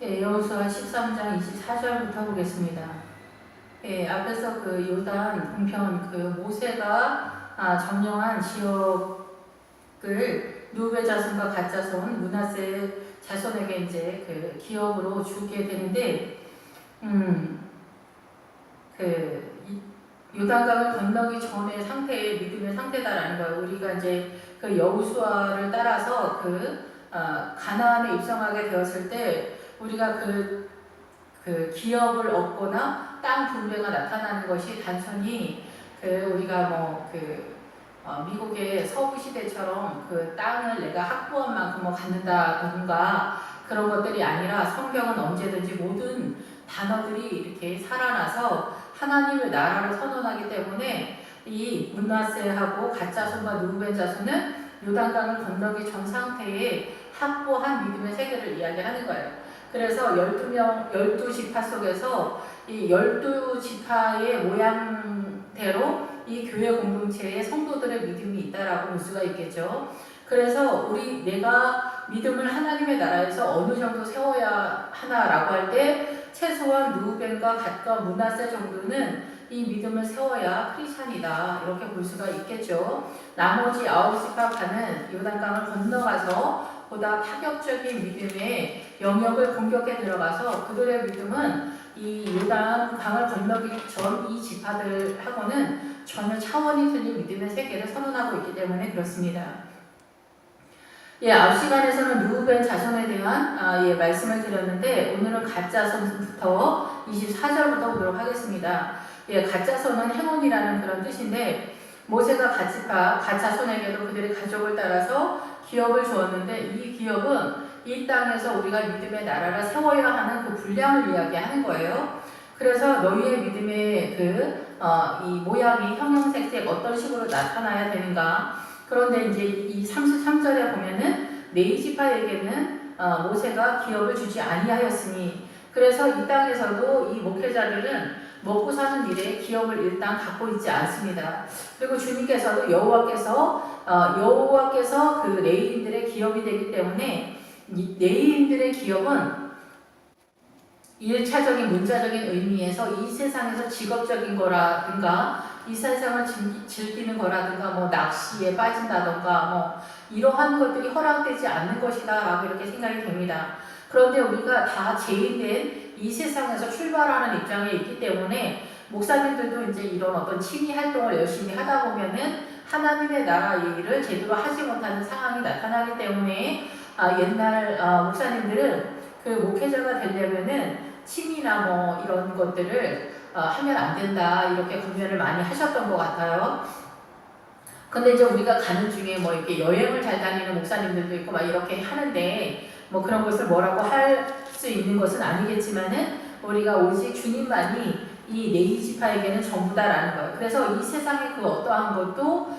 여호수아 13장 24절부터 보겠습니다. 앞에서 그 요단 동편 그 모세가 점령한 지역을 루벤 자손과 갓 자손, 므낫세 자손에게 이제 그 기업으로 주게 되는데, 요단강을 건너기 전의 상태의 믿음의 상태다라는 거예요. 우리가 이제 그 여호수아를 따라서 가나안에 입성하게 되었을 때 우리가 그 기업을 얻거나 땅 분배가 나타나는 것이 단순히 우리가 미국의 서부 시대처럼 그 땅을 내가 확보한 만큼 갖는다든가 그런 것들이 아니라 성경은 언제든지 모든 단어들이 이렇게 살아나서 하나님의 나라를 선언하기 때문에 이 므낫세하고 갓 자손과 루벤 자손은 요단강을 건너기 전 상태에 확보한 믿음의 세계를 이야기하는 거예요. 그래서 12지파 속에서 이 12지파의 모양대로 이 교회 공동체에 성도들의 믿음이 있다라고 볼 수가 있겠죠. 그래서 내가 믿음을 하나님의 나라에서 어느 정도 세워야 하나라고 할 때 최소한 루벤과 갓과 므낫세 정도는 이 믿음을 세워야 크리스찬이다 이렇게 볼 수가 있겠죠. 나머지 9지파파는 요단강을 건너가서 보다 파격적인 믿음의 영역을 공격해 들어가서 그들의 믿음은 이 요단강을 건너기 전 이 지파들하고는 전혀 차원이 틀린 믿음의 세계를 선언하고 있기 때문에 그렇습니다. 앞 시간에서는 루벤 자손에 대한 말씀을 드렸는데 오늘은 갓 자손부터 24절부터 보도록 하겠습니다. 갓 자손은 행운이라는 그런 뜻인데 모세가 갓 자손에게도 그들의 가족을 따라서 기업을 주었는데 이 기업은 이 땅에서 우리가 믿음의 나라를 세워야 하는 그 분량을 이야기하는 거예요. 그래서 너희의 믿음의 이 모양이 형형색색 어떤 식으로 나타나야 되는가. 그런데 이제 이 33절에 보면은 네이지파에게는 모세가 기업을 주지 아니하였으니 그래서 이 땅에서도 이 목회자들은 먹고 사는 일에 기업을 일단 갖고 있지 않습니다. 그리고 주님께서도 여호와께서 그 레위인들의 기업이 되기 때문에 이 레위인들의 기업은 1차적인 문자적인 의미에서 이 세상에서 직업적인 거라든가 이 세상을 즐기는 거라든가 낚시에 빠진다든가 이러한 것들이 허락되지 않는 것이다 라고 이렇게 생각이 됩니다. 그런데 우리가 다 죄인된 이 세상에서 출발하는 입장에 있기 때문에 목사님들도 이제 이런 어떤 취미 활동을 열심히 하다 보면은 하나님의 나라 일을 제대로 하지 못하는 상황이 나타나기 때문에 옛날 목사님들은 그 목회자가 되려면은 취미나 이런 것들을 하면 안 된다 이렇게 권면을 많이 하셨던 것 같아요. 근데 이제 우리가 가는 중에 이렇게 여행을 잘 다니는 목사님들도 있고 이렇게 하는데 그런 것을 뭐라고 할 수 있는 것은 아니겠지만은 우리가 오직 주님만이 이 네이지파에게는 전부다라는 거예요. 그래서 이 세상의 그 어떠한 것도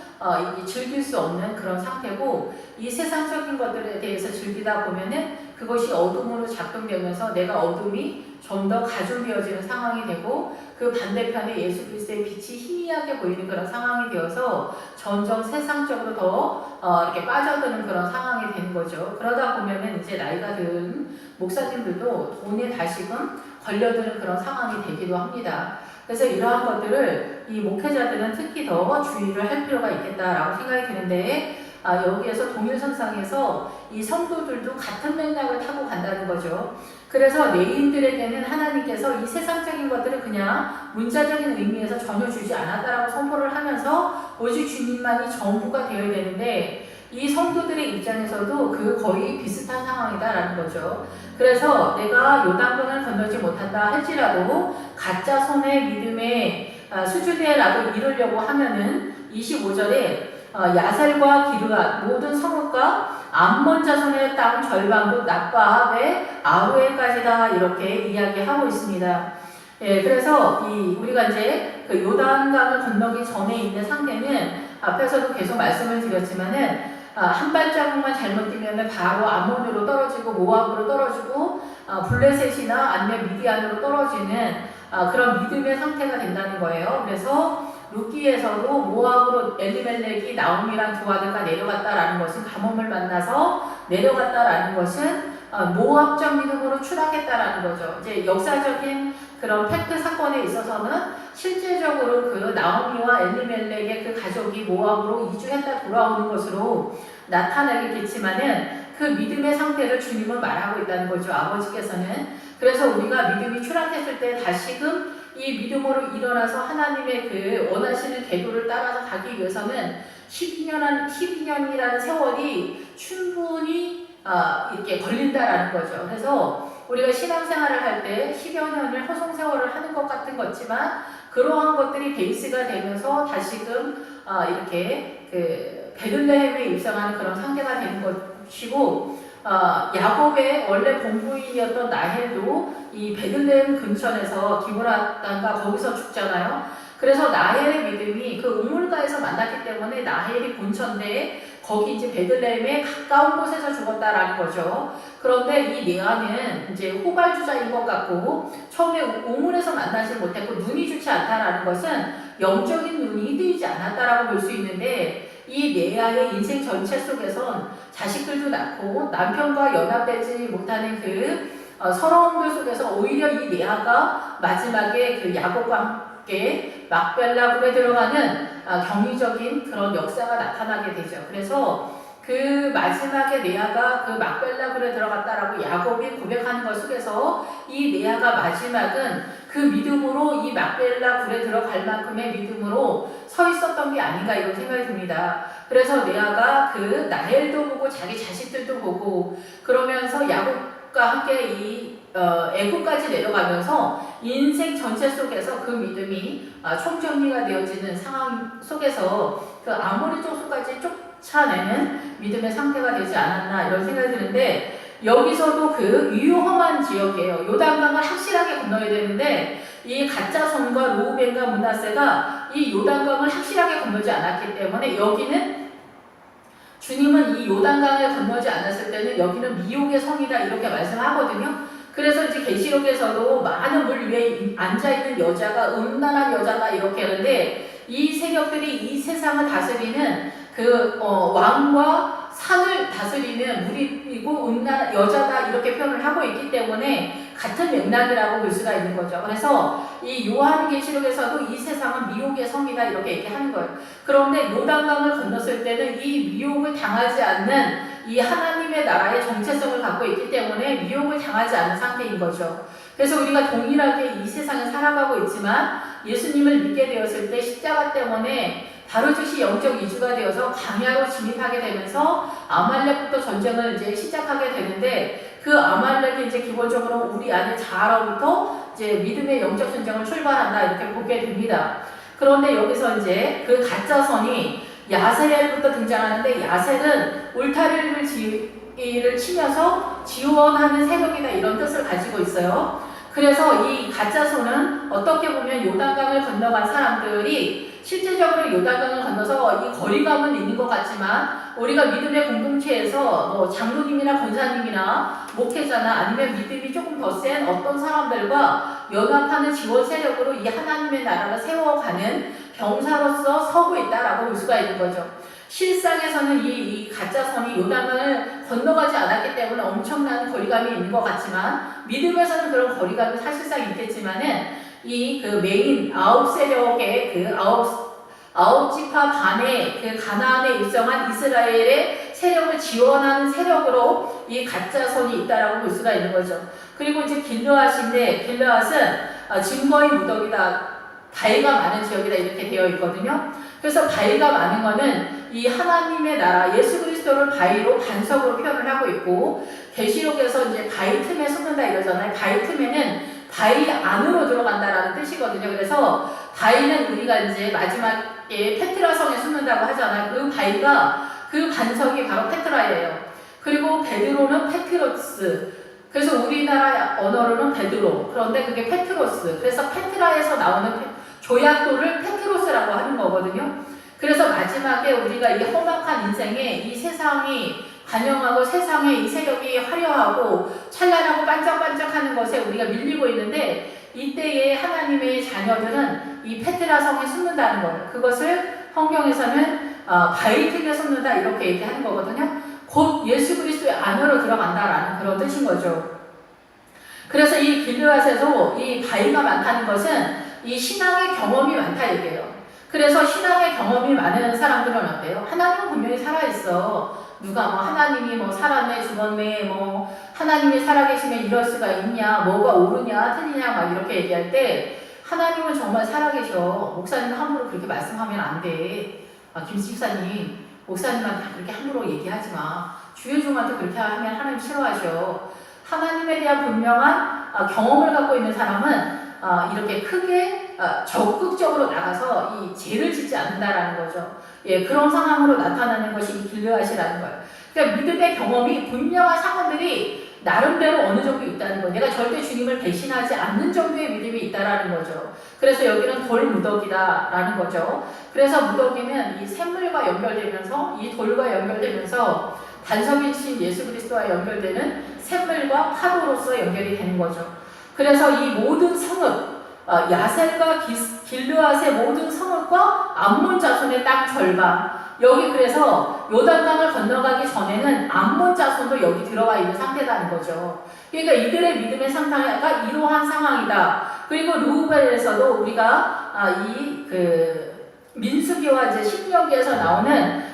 즐길 수 없는 그런 상태고 이 세상적인 것들에 대해서 즐기다 보면은 그것이 어둠으로 작동되면서 내가 어둠이 좀 더 가중되어지는 상황이 되고 그 반대편에 예수 그리스도의 빛이 희미하게 보이는 그런 상황이 되어서 점점 세상적으로 더 이렇게 빠져드는 그런 상황이 되는 거죠. 그러다 보면은 이제 나이가 든 목사님들도 돈에 다시금 걸려드는 그런 상황이 되기도 합니다. 그래서 이러한 것들을 이 목회자들은 특히 더 주의를 할 필요가 있겠다라고 생각이 드는데 여기에서 동일선상에서 이 성도들도 같은 맥락을 타고 간다는 거죠. 그래서 레위인들에게는 하나님께서 이 세상적인 것들을 그냥 문자적인 의미에서 전혀 주지 않았다라고 선포를 하면서 오직 주님만이 전부가 되어야 되는데 이 성도들의 입장에서도 거의 비슷한 상황이다라는 거죠. 그래서 내가 요단강을 건너지 못한다 할지라도 가짜 손의 믿음의 수준에라도 이르려고 하면은 25절에 야셀과 기르앗 모든 성읍과 암몬 자손의 땅 절반도 납바합의 아로에까지다 이렇게 이야기하고 있습니다. 그래서 우리가 이제 그 요단강을 건너기 전에 있는 상태는 앞에서도 계속 말씀을 드렸지만은 한 발자국만 잘못 뛰면 바로 암몬으로 떨어지고 모압으로 떨어지고 블레셋이나 아니면 미디안으로 떨어지는 그런 믿음의 상태가 된다는 거예요. 그래서 룻기에서도 모압으로 엘리멜렉이 나옴이랑 두 아들과 내려갔다라는 것은 가뭄을 만나서 내려갔다라는 것은 모압적 믿음으로 추락했다라는 거죠. 이제 역사적인 그런 팩트 사건에 있어서는 실제적으로 그 나오미와 엘리멜렉의 그 가족이 모압으로 이주했다 돌아오는 것으로 나타나겠지만은 그 믿음의 상태를 주님은 말하고 있다는 거죠. 아버지께서는. 그래서 우리가 믿음이 추락했을 때 다시금 이 믿음으로 일어나서 하나님의 그 원하시는 계도를 따라서 가기 위해서는 12년이라는 세월이 충분히 이렇게 걸린다라는 거죠. 그래서 우리가 신앙생활을 할 때 10여 년을 허송세월을 하는 것 같은 것지만 그러한 것들이 베이스가 되면서 다시금 이렇게 그 베들레헴에 입성하는 그런 상태가 되는 것이고 야곱의 원래 본부인이었던 나헬도 이 베들레헴 근처에서 기브라 땅과 거기서 죽잖아요. 그래서 나헬의 믿음이 그 우물가에서 만났기 때문에 나헬이 본처인데 거기 이제 베들레헴에 가까운 곳에서 죽었다라는 거죠. 그런데 이 레아는 이제 호발주자인 것 같고 처음에 우물에서 만나지 못했고 눈이 좋지 않다라는 것은 영적인 눈이 뜨이지 않았다라고 볼 수 있는데 이 레아의 인생 전체 속에선 자식들도 낳고 남편과 연합되지 못하는 그 서러움들 속에서 오히려 이 레아가 마지막에 그 야곱과 함께 막벨라굴에 들어가는 경이적인 그런 역사가 나타나게 되죠. 그래서 그 마지막에 레아가 그 막벨라굴에 들어갔다라고 야곱이 고백하는 것 속에서 이 레아가 마지막은 그 믿음으로 이 막벨라굴에 들어갈 만큼의 믿음으로 서 있었던 게 아닌가 이런 생각이 듭니다. 그래서 레아가 그 나헬도 보고 자기 자식들도 보고 그러면서 야곱과 함께 이 애굽까지 내려가면서 인생 전체 속에서 그 믿음이 총정리가 되어지는 상황 속에서 그 아모리 족속까지 쫓아내는 믿음의 상태가 되지 않았나 이런 생각이 드는데 여기서도 그 유효험한 지역이에요. 요단강을 확실하게 건너야 되는데 이 가짜손과 루벤과 므낫세가 이 요단강을 확실하게 건너지 않았기 때문에 여기는 주님은 이 요단강을 건너지 않았을 때는 여기는 미혹의 성이다 이렇게 말씀하거든요. 그래서 이제 계시록에서도 많은 물 위에 앉아있는 여자가 음란한 여자다 이렇게 하는데 이 세력들이 이 세상을 다스리는 그 왕과 산을 다스리는 물이고 음란한 여자다 이렇게 표현을 하고 있기 때문에 같은 맥락이라고 볼 수가 있는 거죠. 그래서 이 요한계시록에서도 이 세상은 미혹의 성이다 이렇게 얘기하는 거예요. 그런데 요단강을 건넜을 때는 이 미혹을 당하지 않는 이 하나님의 나라의 정체성을 갖고 있기 때문에 미혹을 당하지 않는 상태인 거죠. 그래서 우리가 동일하게 이 세상에 살아가고 있지만 예수님을 믿게 되었을 때 십자가 때문에 바로 즉시 영적 이주가 되어서 광야로 진입하게 되면서 아말렉부터 전쟁을 이제 시작하게 되는데 그 아말렉이 이제 기본적으로 우리 안에 자아로부터 이제 믿음의 영적 전쟁을 출발한다 이렇게 보게 됩니다. 그런데 여기서 이제 그 가짜선이 야셀부터 등장하는데 야셀은 울타리를 치면서 지원하는 세력이다 이런 뜻을 가지고 있어요. 그래서 이 가짜손은 어떻게 보면 요단강을 건너간 사람들이 실제적으로 요단강을 건너서 이 거리감은 있는 것 같지만 우리가 믿음의 공동체에서 뭐 장로님이나 권사님이나 목회자나 아니면 믿음이 조금 더 센 어떤 사람들과 연합하는 지원 세력으로 이 하나님의 나라를 세워가는 병사로서 서고 있다라고 볼 수가 있는 거죠. 실상에서는 이 가짜선이 요단강을 건너가지 않았기 때문에 엄청난 거리감이 있는 것 같지만 믿음에서는 그런 거리감이 사실상 있겠지만은 이 그 메인 아홉 세력의 그 아홉 지파 반의 그 가나안에 입성한 이스라엘의 세력을 지원하는 세력으로 이 가짜선이 있다라고 볼 수가 있는 거죠. 그리고 이제 길르앗인데 길르앗은 증거의 무덤이다. 바위가 많은 지역이다 이렇게 되어 있거든요. 그래서 바위가 많은 거는 이 하나님의 나라 예수 그리스도를 바위로 반석으로 표현을 하고 있고 계시록에서 이제 바위 틈에 숨는다 이러잖아요. 바위 틈에는 바위 안으로 들어간다라는 뜻이거든요. 그래서 바위는 우리가 이제 마지막에 페트라 성에 숨는다고 하잖아요. 그 바위가 그 반석이 바로 페트라예요. 그리고 베드로는 페트로스. 그래서 우리나라 언어로는 베드로. 그런데 그게 페트로스. 그래서 페트라에서 나오는 조약돌을 페트로스라고 하는 거거든요. 그래서 마지막에 우리가 이 험악한 인생에 이 세상이 관영하고 세상의 이 세력이 화려하고 찬란하고 반짝반짝하는 것에 우리가 밀리고 있는데 이때에 하나님의 자녀들은 이 페트라 성에 숨는다는 거예요. 그것을 성경에서는 바위 틈에 숨는다 이렇게 얘기하는 거거든요. 곧 예수 그리스도의 안으로 들어간다라는 그런 뜻인 거죠. 그래서 이 길르앗에서 이 바위가 많다는 것은 이 신앙의 경험이 많다 얘기예요. 그래서 신앙의 경험이 많은 사람들은 어때요? 하나님은 분명히 살아있어. 누가 뭐 하나님이 뭐 살았네 죽었네 뭐 하나님이 살아계시면 이럴 수가 있냐 뭐가 옳으냐 틀리냐 막 이렇게 얘기할 때 하나님은 정말 살아계셔. 목사님은 함부로 그렇게 말씀하면 안 돼. 김씨 집사님 목사님한테 그렇게 함부로 얘기하지 마. 주여종한테 그렇게 하면 하나님 싫어하셔. 하나님에 대한 분명한 경험을 갖고 있는 사람은 이렇게 크게 적극적으로 나가서 이 죄를 짓지 않는다라는 거죠. 예, 그런 상황으로 나타나는 것이 이 길르앗이라는 거예요. 그러니까 믿음의 경험이 분명한 사건들이 나름대로 어느 정도 있다는 거예요. 내가 절대 주님을 배신하지 않는 정도의 믿음이 있다라는 거죠. 그래서 여기는 돌 무더기다라는 거죠. 그래서 무더기는 이 샘물과 연결되면서 이 돌과 연결되면서 반석이신 예수 그리스도와 연결되는 샘물과 파도로서 연결이 되는 거죠. 그래서 이 모든 성읍, 야셀과 길르앗의 모든 성읍과 암몬 자손의 땅 절반, 여기 그래서 요단강을 건너가기 전에는 암몬 자손도 여기 들어와 있는 상태라는 거죠. 그러니까 이들의 믿음의 상태가 이러한 상황이다. 그리고 르우벨에서도 우리가 민수기와 이제 신명기에서 나오는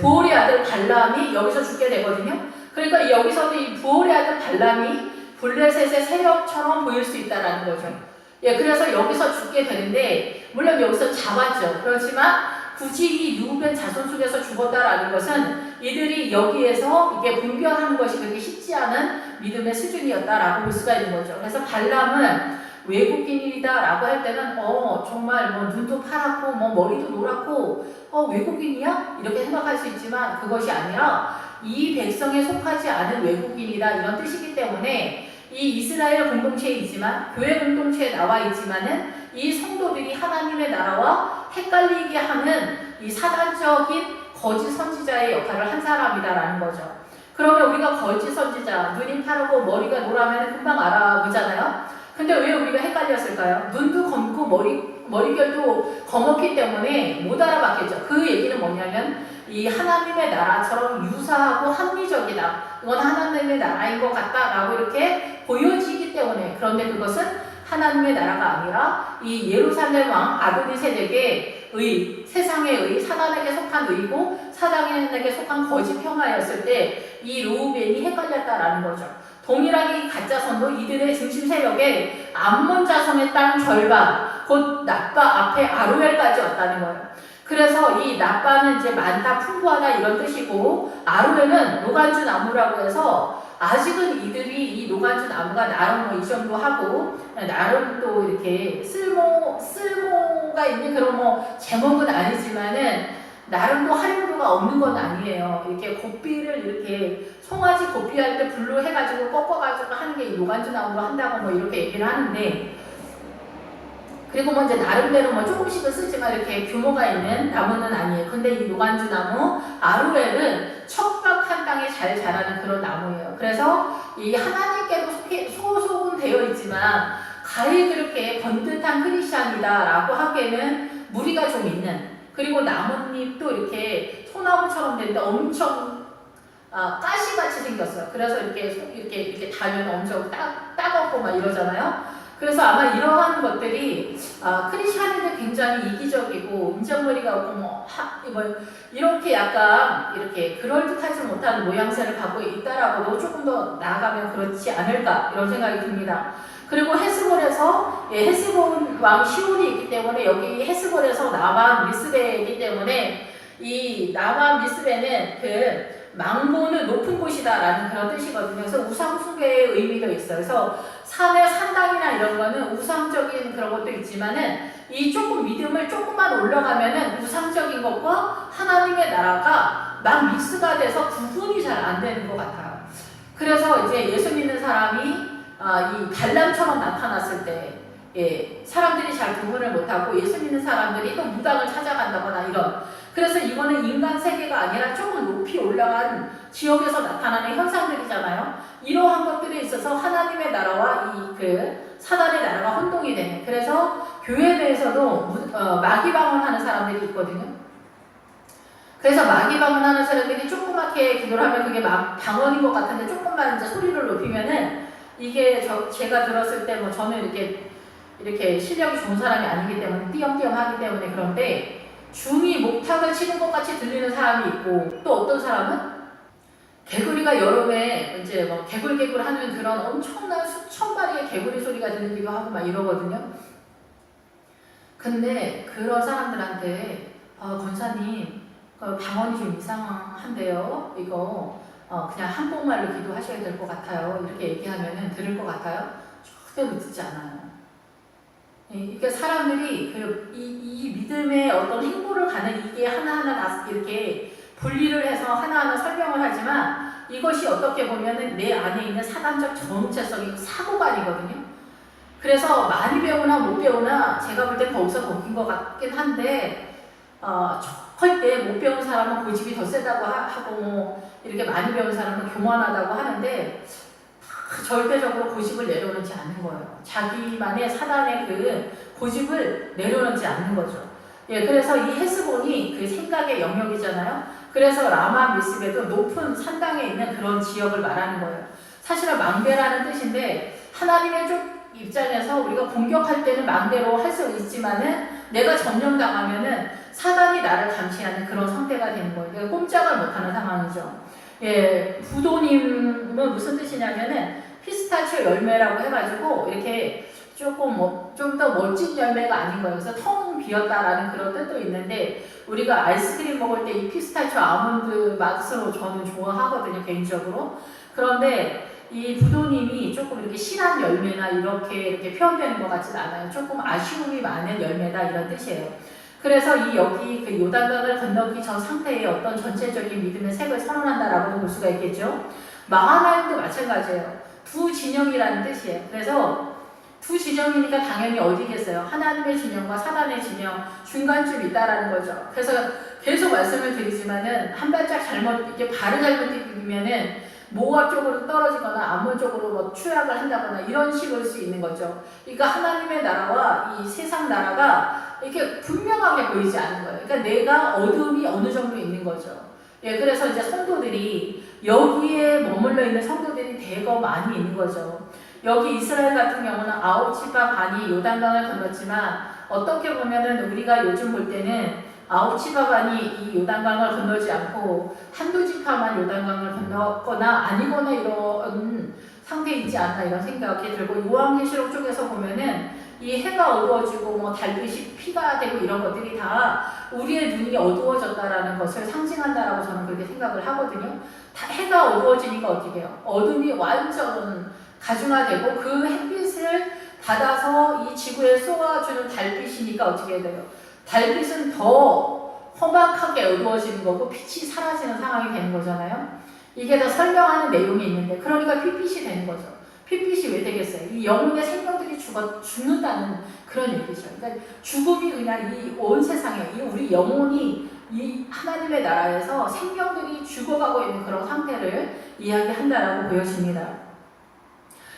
부올의 아들 발람이 여기서 죽게 되거든요. 그러니까 여기서도 이 부올의 아들 발람이 블레셋의 세력처럼 보일 수 있다라는 거죠. 예, 그래서 여기서 죽게 되는데 물론 여기서 잡았죠. 그렇지만 굳이 이 르우벤 자손 속에서 죽었다라는 것은 이들이 여기에서 이게 분별하는 것이 그렇게 쉽지 않은 믿음의 수준이었다라고 볼 수가 있는 거죠. 그래서 발람은 외국인이다라고 할 때는 정말 뭐 눈도 파랗고 뭐 머리도 노랗고 외국인이야? 이렇게 생각할 수 있지만 그것이 아니라 이 백성에 속하지 않은 외국인이다 이런 뜻이기 때문에 이 이스라엘 공동체이지만 교회 공동체에 나와 있지만은 이 성도들이 하나님의 나라와 헷갈리게 하는 이 사단적인 거짓 선지자의 역할을 한 사람이다라는 거죠. 그러면 우리가 거짓 선지자, 눈이 파랗고 머리가 노라면 금방 알아보잖아요. 근데 왜 우리가 헷갈렸을까요? 눈도 검고 머리결도 검었기 때문에 못 알아봤겠죠. 그 얘기는 뭐냐면 이 하나님의 나라처럼 유사하고 합리적이다. 이건 하나님의 나라인 것 같다라고 이렇게 보여지기 때문에. 그런데 그것은 하나님의 나라가 아니라 이 예루살렘 왕 아도니세덱의 의, 세상의 의, 사단에게 속한 의고 사단에게 속한 거짓 평화였을 때 이 르우벤이 헷갈렸다라는 거죠. 동일하게 이 가짜 선도 이들의 중심 세력에 암몬 자손의 땅 절반, 곧 납바 앞에 아루엘까지 왔다는 거예요. 그래서 이 납바는 이제 많다, 풍부하다 이런 뜻이고 아루엘은 노간주 나무라고 해서 아직은 이들이 이 노간주 나무가 나름 뭐 이 정도 하고 나름 또 이렇게 쓸모가 있는 그런 뭐 제목은 아니지만은 나름 또 활용도가 없는 건 아니에요. 이렇게 고삐를 이렇게 송아지 고삐할 때 불로 해가지고 꺾어가지고 하는 게 이 노간주 나무로 한다고 뭐 이렇게 얘기를 하는데 그리고 뭐 이제 나름대로 뭐 조금씩은 쓰지만 이렇게 규모가 있는 나무는 아니에요. 근데 이 노간주 나무 아루엘은 척박한 땅에 잘 자라는 그런 나무예요. 그래서 이 하나님께도 소속은 되어 있지만 가히 그렇게 번듯한 크리스찬이다라고 하기에는 무리가 좀 있는. 그리고 나뭇잎도 이렇게 소나무처럼 되는데 엄청 가시같이 생겼어요. 그래서 이렇게 달면 엄청 따갑고 막 이러잖아요. 그래서 아마 이러한 것들이 크리스찬에게 굉장히 이기적이고 인정머리가 없고 뭐 이렇게 약간 이렇게 그럴듯하지 못한 모양새를 갖고 있다라고도 조금 더 나아가면 그렇지 않을까 이런 생각이 듭니다. 그리고 헤스본에서 헤스본 왕 시온이 있기 때문에 여기 헤스본에서 나만 미스베이기 때문에 이 나만 미스베는 그 망보는 높은 곳이다라는 그런 뜻이거든요. 그래서 우상숭배의 의미도 있어요. 그래서 산의 산당이나 이런 거는 우상적인 그런 것도 있지만은 이 조금 믿음을 조금만 올라가면은 우상적인 것과 하나님의 나라가 막 믹스가 돼서 구분이 잘 안 되는 것 같아요. 그래서 이제 예수 믿는 사람이 이 발람처럼 나타났을 때 사람들이 잘 구분을 못하고 예수 믿는 사람들이 또 무당을 찾아간다거나 이런. 그래서 이거는 인간 세계가 아니라 조금 높이 올라간 지역에서 나타나는 현상들이잖아요. 이러한 것들에 있어서 하나님의 나라와 사단의 나라가 혼동이 되는. 그래서 교회 내에서도 마귀방언하는 사람들이 있거든요. 그래서 마귀 방언하는 사람들이 조그맣게 기도를 하면 그게 막 방언인 것 같은데 조금만 이제 소리를 높이면은 이게 제가 들었을 때 뭐 저는 이렇게 실력이 좋은 사람이 아니기 때문에 띄엄띄엄 하기 때문에 그런데 중이 목탁을 치는 것 같이 들리는 사람이 있고 또 어떤 사람은 개구리가 여름에 이제 뭐 개굴개굴 하는 그런 엄청난 수천 마리의 개구리 소리가 들리기도 하고 막 이러거든요. 근데 그런 사람들한테 권사님 방언이 좀 이상한데요. 이거 그냥 한국말로 기도하셔야 될 것 같아요. 이렇게 얘기하면은 들을 것 같아요. 절대로 듣지 않아요. 그러니까 사람들이 이 믿음의 어떤 행보를 가는 이게 하나하나 다 이렇게 분리를 해서 하나하나 설명을 하지만 이것이 어떻게 보면은 내 안에 있는 사단적 정체성이 사고가 아니거든요. 그래서 많이 배우나 못 배우나 제가 볼 때 거기서 거긴 것 같긴 한데 절대 못 배운 사람은 고집이 더 세다고 하고 뭐 이렇게 많이 배운 사람은 교만하다고 하는데 절대적으로 고집을 내려놓지 않는 거예요. 자기만의 사단의 그 고집을 내려놓지 않는 거죠. 예, 그래서 이 헤스본이 그 생각의 영역이잖아요. 그래서 라마 미스베도 높은 산당에 있는 그런 지역을 말하는 거예요. 사실은 망대라는 뜻인데 하나님의 쪽 입장에서 우리가 공격할 때는 망대로 할 수 있지만은 내가 점령당하면은 사단이 나를 감시하는 그런 상태가 되는 거예요. 그러니까 꼼짝을 못하는 상황이죠. 예, 부도님은 무슨 뜻이냐면은 피스타치오 열매라고 해가지고 이렇게 조금 좀 더 멋진 열매가 아닌 거예요. 그래서 텅 비었다라는 그런 뜻도 있는데 우리가 아이스크림 먹을 때 이 피스타치오 아몬드 맛으로 저는 좋아하거든요, 개인적으로. 그런데 이 부도님이 조금 이렇게 실한 열매나 이렇게 표현되는 것 같지는 않아요. 조금 아쉬움이 많은 열매다 이런 뜻이에요. 그래서 여기 그 요단강을 건너기 전 상태의 어떤 전체적인 믿음의 색을 선언한다라고 볼 수가 있겠죠. 마하나임도 마찬가지예요. 두 진영이라는 뜻이에요. 그래서 두 진영이니까 당연히 어디겠어요? 하나님의 진영과 사단의 진영 중간쯤 있다라는 거죠. 그래서 계속 말씀을 드리지만은 한 발짝 이렇게 발을 잘못 디디면은 모압 쪽으로 떨어지거나 암몬 쪽으로 뭐 추락을 한다거나 이런 식일 수 있는 거죠. 그러니까 하나님의 나라와 이 세상 나라가 이렇게 분명하게 보이지 않는 거예요. 그러니까 내가 어둠이 어느 정도 있는 거죠. 예, 그래서 이제 성도들이 여기에 머물러 있는 성도들이 대거 많이 있는 거죠. 여기 이스라엘 같은 경우는 9지파 반이 요단강을 건넜지만 어떻게 보면은 우리가 요즘 볼 때는 9지파 반이 이 요단강을 건너지 않고 한두 지파만 요단강을 건너거나 아니거나 이런 상태에 있지 않나 이런 생각이 들고 요한계시록 쪽에서 보면은 이 해가 어두워지고 뭐 달빛이 피가 되고 이런 것들이 다 우리의 눈이 어두워졌다라는 것을 상징한다라고 저는 그렇게 생각을 하거든요. 해가 어두워지니까 어떻게 해요? 어둠이 완전 가중화되고 그 햇빛을 받아서 이 지구에 쏘아주는 달빛이니까 어떻게 해야 돼요? 달빛은 더 험악하게 어두워지는 거고 빛이 사라지는 상황이 되는 거잖아요. 이게 다 설명하는 내용이 있는데 그러니까 핏빛이 되는 거죠. 핏빛이 왜 되겠어요? 이 영혼의 생명들이 죽는다는 그런 얘기죠. 그러니까 죽음이 그냥 이 온 세상에 우리 영혼이 이 하나님의 나라에서 생명들이 죽어가고 있는 그런 상태를 이야기한다라고 보여집니다.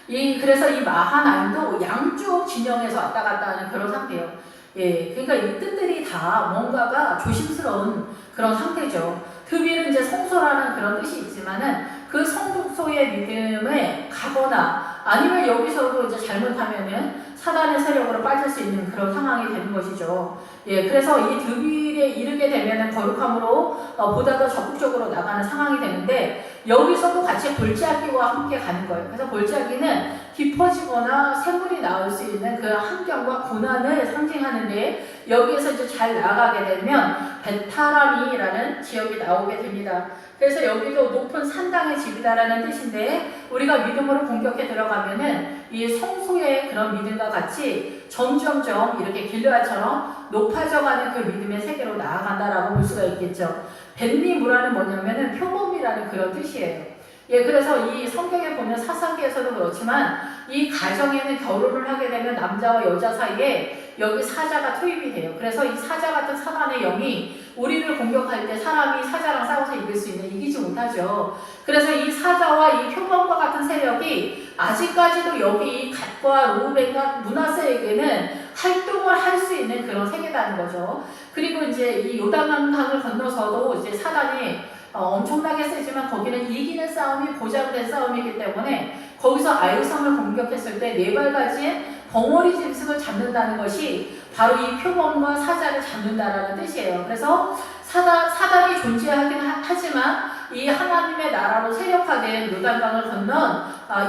그래서 이 마하나임도 양쪽 진영에서 왔다 갔다 하는 그런 상태예요. 예, 그러니까 이 뜻들이 다 뭔가가 조심스러운 그런 상태죠. 그 이제 성소라는 그런 뜻이 있지만은 그 성소의 믿음에 가거나 아니면 여기서도 이제 잘못하면은 사단의 세력으로 빠질 수 있는 그런 상황이 되는 것이죠. 예, 그래서 이 드빌에 이르게 되면은 거룩함으로 보다 더 적극적으로 나가는 상황이 되는데 여기서도 같이 골짜기와 함께 가는 거예요. 그래서 골짜기는 깊어지거나 샘물이 나올 수 있는 그 환경과 고난을 상징하는데 여기에서 이제 잘 나가게 되면 베타람이라는 지역이 나오게 됩니다. 그래서 여기도 높은 산당의 집이다라는 뜻인데 우리가 믿음으로 공격해 들어가면은 이 성소의 그런 믿음과 같이 점점점 이렇게 길르앗처럼 높아져가는 그 믿음의 세계로 나아간다라고 볼 수가 있겠죠. 벤니무라는 뭐냐면은 표범이라는 그런 뜻이에요. 예, 그래서 이 성경에 보면 사사기에서도 그렇지만 이 가정에는 결혼을 하게 되면 남자와 여자 사이에 여기 사자가 투입이 돼요. 그래서 이 사자 같은 사단의 영이 우리를 공격할 때 사람이 사자랑 싸워서 이길 수 있는 이기지 못하죠. 그래서 이 사자와 이 표범과 같은 세력이 아직까지도 여기 갓과 루벤과 므낫세에게는 활동을 할 수 있는 그런 세계라는 거죠. 그리고 이제 이 요단강을 건너서도 이제 사단이 엄청나게 세지만 거기는 이기는 싸움이 보장된 싸움이기 때문에 거기서 아이성을 공격했을 때 네 발 가진 벙어리 짐승을 잡는다는 것이 바로 이 표범과 사자를 잡는다라는 뜻이에요. 그래서 사단이 존재하긴 하지만 이 하나님의 나라로 세력화된 요단강을 건넌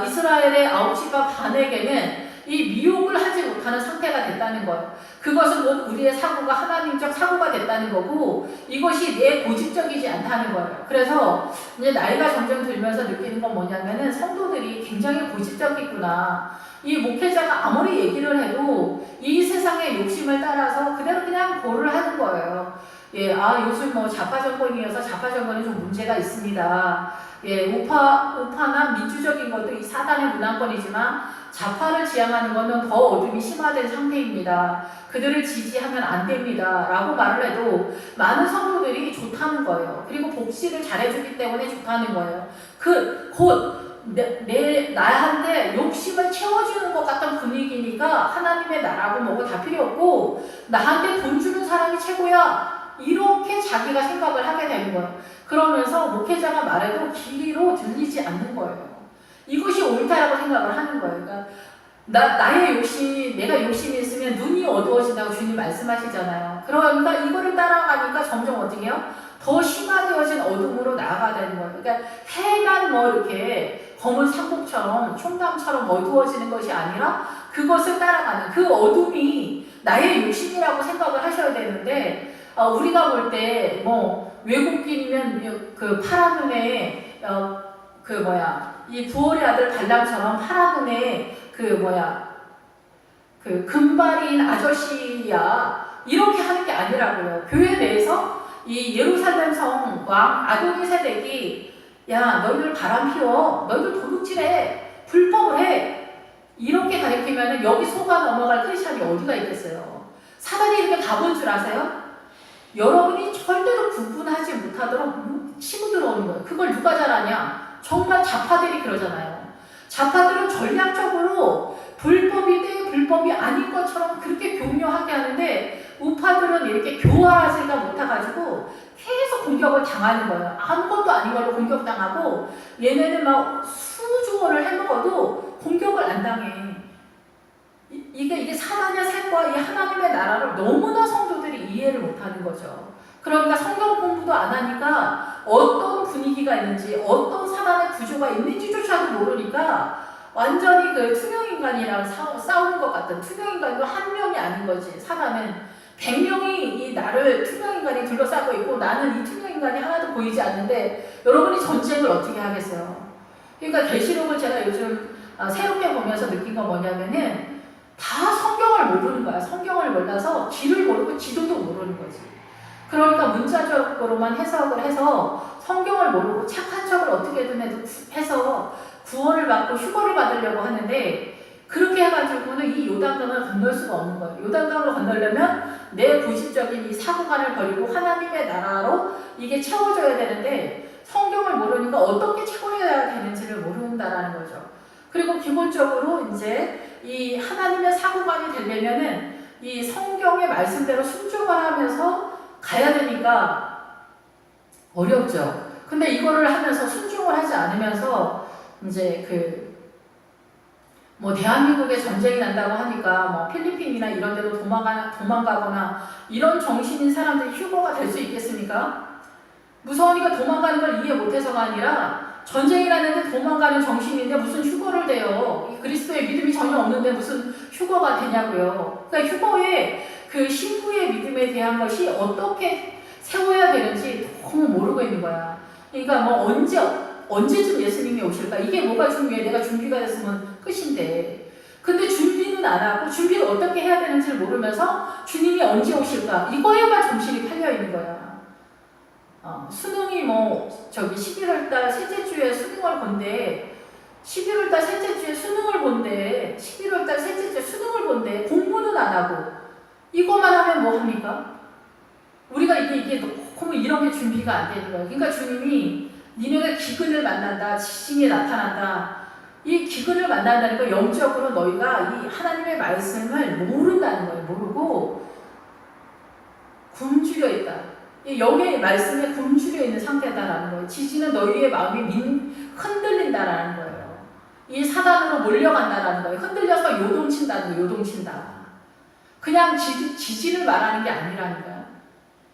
이스라엘의 9시가 반에게는 이 미혹을 하지 못하는 상태가 됐다는 거예요. 그것은 곧 우리의 사고가 하나님적 사고가 됐다는 거고 이것이 내 고집적이지 않다는 거예요. 그래서 이제 나이가 점점 들면서 느끼는 건 뭐냐면은 성도들이 굉장히 고집적이구나. 이 목회자가 아무리 얘기를 해도 이 세상의 욕심을 따라서 그대로 그냥 고를 하는 거예요. 예, 요즘 뭐 좌파 정권이어서 좌파 정권이 좀 문제가 있습니다. 예, 우파나 민주적인 것도 이 사단의 문화권이지만 좌파를 지향하는 것은 더 어둠이 심화된 상태입니다. 그들을 지지하면 안 됩니다. 라고 말을 해도 많은 성도들이 좋다는 거예요. 그리고 복지를 잘해주기 때문에 좋다는 거예요. 나한테 욕심을 채워주는 것 같은 분위기니까 하나님의 나라고 뭐고 다 필요 없고 나한테 돈 주는 사람이 최고야. 이렇게 자기가 생각을 하게 되는 거예요. 그러면서 목회자가 말해도 귀로 들리지 않는 거예요. 이것이 옳다라고 생각을 하는 거예요. 그러니까 나의 욕심, 내가 욕심이 있으면 눈이 어두워진다고 주님 말씀하시잖아요. 그러니까 이거를 따라가니까 점점 어떻게 해요? 더 심화되어진 어둠으로 나아가야 되는 거예요. 그러니까 해만 뭐 이렇게 검은 상복처럼 총감처럼 어두워지는 것이 아니라 그것을 따라가는 그 어둠이 나의 욕심이라고 생각을 하셔야 되는데 우리가 볼 때 뭐 외국인이면 그 파란 눈에 이 부월의 아들 발람처럼 파란 눈에 그 금발인 아저씨야 이렇게 하는 게 아니라고요. 교회 내에서 이 예루살렘 성 왕 아도니세덱이 야 너희들 바람 피워 너희들 도둑질해 불법을 해 이렇게 가리키면 여기 속아 넘어갈 크리스찬이 어디가 있겠어요. 사단이 이렇게 가본 줄 아세요? 여러분이 절대로 구분하지 못하도록 치고 들어오는 거예요. 그걸 누가 잘하냐? 정말 좌파들이 그러잖아요. 좌파들은 전략적으로 불법이 돼 불법이 아닌 것처럼 그렇게 교묘하게 하는데 우파들은 이렇게 교활하지가 못해가지고 계속 공격을 당하는 거예요. 아무것도 아닌 걸로 공격당하고 얘네는 막 수조원을 해먹어도 공격을 안 당해. 이게 사단의 색과 이 하나님의 나라를 너무나 성도들이 이해를 못하는 거죠. 그러니까 성경 공부도 안 하니까 어떤 분위기가 있는지 어떤 사단의 구조가 있는지조차도 모르니까 완전히 그 투명인간이랑 싸우는 것 같은 투명인간도 한 명이 아닌 거지. 사단은 100명이 이 나를 투명인간이 둘러싸고 있고 나는 이 투명인간이 하나도 보이지 않는데 여러분이 전쟁을 어떻게 하겠어요. 그러니까 계시록을 제가 요즘 새롭게 보면서 느낀 건 뭐냐면은 다 성경을 모르는 거야. 성경을 몰라서 길을 모르고 지도도 모르는 거지. 그러니까 문자적으로만 해석을 해서 성경을 모르고 착한 척을 어떻게든 해서 구원을 받고 휴거를 받으려고 하는데 그렇게 해가지고는 이 요단강을 건널 수가 없는 거예요. 요단강을 건너려면 내 고집적인 이 사고관을 버리고 하나님의 나라로 이게 채워져야 되는데 성경을 모르니까 어떻게 채워야 되는지를 모른다라는 거죠. 그리고 기본적으로 이제 이 하나님의 사고관이 되려면은 이 성경의 말씀대로 순종을 하면서 가야 되니까 어렵죠. 근데 이거를 하면서 순종을 하지 않으면서 이제 뭐 대한민국에 전쟁이 난다고 하니까 뭐 필리핀이나 이런 데로 도망가거나 이런 정신인 사람들이 휴거가 될 수 있겠습니까? 무서우니까 도망가는 걸 이해 못해서가 아니라 전쟁이라는 데 도망가는 정신인데 무슨 휴거를 돼요. 그리스도의 믿음이 전혀 없는데 무슨 휴거가 되냐고요. 그러니까 휴거의 그 신부의 믿음에 대한 것이 어떻게 세워야 되는지 너무 모르고 있는 거야. 그러니까 뭐 언제쯤 예수님이 오실까? 이게 뭐가 중요해? 내가 준비가 됐으면 끝인데. 근데 준비는 안 하고 준비를 어떻게 해야 되는지를 모르면서 주님이 언제 오실까? 이거에만 정신이 팔려 있는 거야. 수능이 11월달 셋째 주에 수능을 본대. 11월달 셋째 주에 수능을 본대. 11월달 셋째 주에 수능을 본대. 공부는 안 하고. 이거만 하면 뭐 합니까? 우리가 이게 너무 이런 게 준비가 안 되는 거예요. 그러니까 주님이 니네가 기근을 만난다. 지진이 나타난다. 이 기근을 만난다는 건 영적으로 너희가 이 하나님의 말씀을 모른다는 거예요. 모르고 굶주려 있다. 여기에 말씀에 굶주려 있는 상태다라는 거예요. 지지는 너희의 마음이 흔들린다라는 거예요. 이 사단으로 몰려간다라는 거예요. 흔들려서 요동친다는 거예요. 요동친다. 그냥 지진을 말하는 게 아니라는 거예요.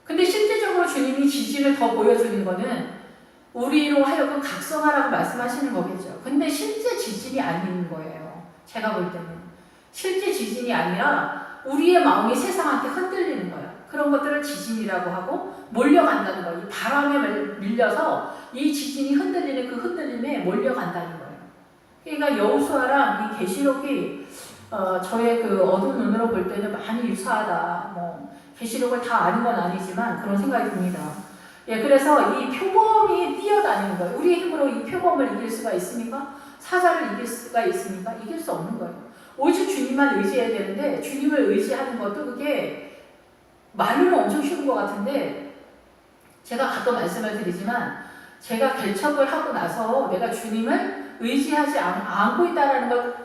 근데 실제적으로 주님이 지진을 더 보여주는 거는 우리로 하여금 각성하라고 말씀하시는 거겠죠. 근데 실제 지진이 아닌 거예요. 제가 볼 때는. 실제 지진이 아니라 우리의 마음이 세상한테 흔들리는 거예요. 그런 것들을 지진이라고 하고 몰려간다는 거예요. 이 바람에 밀려서 이 지진이 흔들리는 그 흔들림에 몰려간다는 거예요. 그러니까 여호수아랑 이 계시록이 저의 그 어두운 눈으로 볼 때는 많이 유사하다. 계시록을 다 아는 건 아니지만 그런 생각이 듭니다. 예, 그래서 이 표범이 뛰어다니는 거예요. 우리의 힘으로 이 표범을 이길 수가 있습니까? 사자를 이길 수가 있습니까? 이길 수 없는 거예요. 오직 주님만 의지해야 되는데 주님을 의지하는 것도 그게 말로는 엄청 쉬운 것 같은데 제가 가끔 말씀을 드리지만 제가 개척을 하고 나서 내가 주님을 의지하지 않고 있다는 걸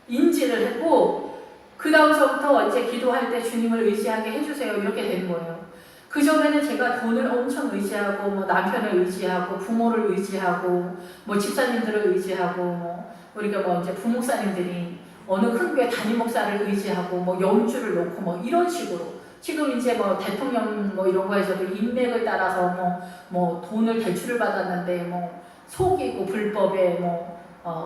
인지를 했고 그 다음서부터 이제 기도할 때 주님을 의지하게 해주세요 이렇게 되는 거예요. 그전에는 제가 돈을 엄청 의지하고 남편을 의지하고 부모를 의지하고 집사님들을 의지하고 우리가 이제 부목사님들이 어느 큰 교회 담임 목사를 의지하고 연주를 놓고 이런 식으로 지금 이제 대통령 이런 거에서도 인맥을 따라서 돈을 대출을 받았는데 속이고 불법에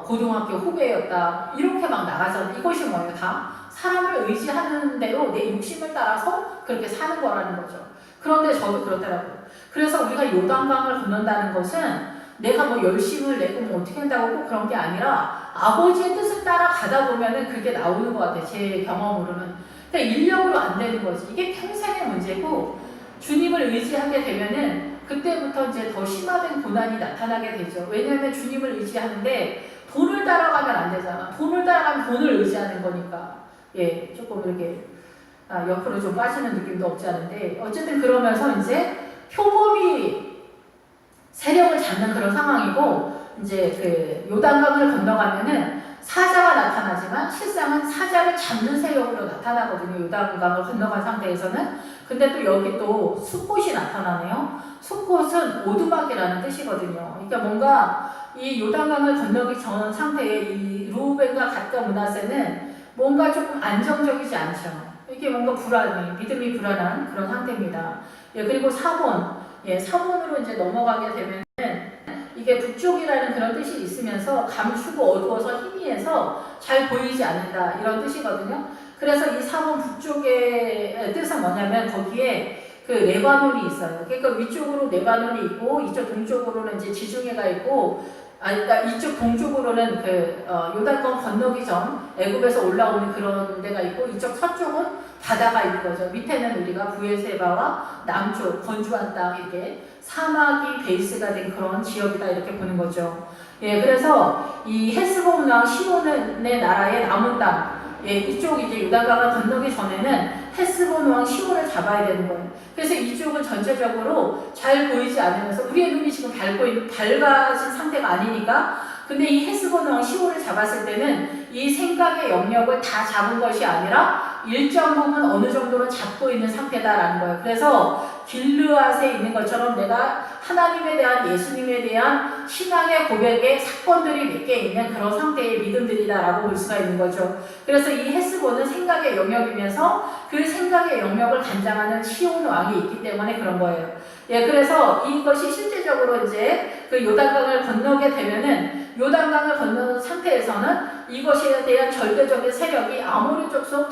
고등학교 후배였다 이렇게 막 나가잖아요. 이것이 뭐예요? 다 사람을 의지하는 대로 내 욕심을 따라서 그렇게 사는 거라는 거죠. 그런데 저도 그렇더라고요. 그래서 우리가 요단강을 건넌다는 것은 내가 열심을 내고 어떻게 한다고 꼭 그런 게 아니라 아버지의 뜻을 따라 가다 보면은 그게 나오는 것 같아요. 제 경험으로는. 그러니까 인력으로 안 되는 거지. 이게 평생의 문제고 주님을 의지하게 되면은 그때부터 이제 더 심화된 고난이 나타나게 되죠. 왜냐하면 주님을 의지하는데 돈을 따라가면 안 되잖아. 돈을 따라가면 돈을 의지하는 거니까. 예, 조금 이렇게 옆으로 좀 빠지는 느낌도 없지 않은데 어쨌든 그러면서 이제 표범이 세력을 잡는 그런 상황이고 이제 그 요단강을 건너가면은 사자가 나타나지만 실상은 사자를 잡는 세력으로 나타나거든요. 요단강을 건너간 상태에서는. 근데 또 여기 또 숫꽃이 나타나네요. 숫꽃은 오두막이라는 뜻이거든요. 그러니까 뭔가 이 요단강을 건너기 전 상태에 이 루벤과 갓과 므낫세는 뭔가 조금 안정적이지 않죠. 이게 뭔가 불안해, 믿음이 불안한 그런 상태입니다. 예, 그리고 사본, 사본으로 이제 넘어가게 되면은 이게 북쪽이라는 그런 뜻이 있으면서 감추고 어두워서 희미해서 잘 보이지 않는다 이런 뜻이거든요. 그래서 이 사본 북쪽의 뜻은 뭐냐면 거기에 그 레바논이 있어요. 그러니까 위쪽으로 레바논이 있고 이쪽 동쪽으로는 이제 지중해가 있고 그러니까 이쪽 동쪽으로는 요단강 건너기 전 애굽에서 올라오는 그런 데가 있고 이쪽 서쪽은 바다가 있는 거죠. 밑에는 우리가 부엘세바와 남쪽 건조한 땅 이렇게 사막이 베이스가 된 그런 지역이다 이렇게 보는 거죠. 예, 그래서 이 헤스본 왕 시온의 나라의 남은 땅, 이쪽 이제 요단강을 건너기 전에는 헤스본 왕 시온을 잡아야 되는 거예요. 그래서 이쪽은 전체적으로 잘 보이지 않으면서 우리의 눈이 지금 밝아진 상태가 아니니까 근데 이 헤스본 왕 시온을 잡았을 때는 이 생각의 영역을 다 잡은 것이 아니라 일정 부분 어느 정도로 잡고 있는 상태다라는 거예요. 그래서 길르앗에 있는 것처럼 내가 하나님에 대한 예수님에 대한 신앙의 고백의 사건들이 몇 개 있는 그런 상태의 믿음들이다라고 볼 수가 있는 거죠. 그래서 이 헤스본은 생각의 영역이면서 그 생각의 영역을 관장하는 시온 왕이 있기 때문에 그런 거예요. 예, 그래서 이것이 실제적으로 이제 그 요단강을 건너게 되면은 요단강을 건너는 상태에서는 이것에 대한 절대적인 세력이 아모리 족속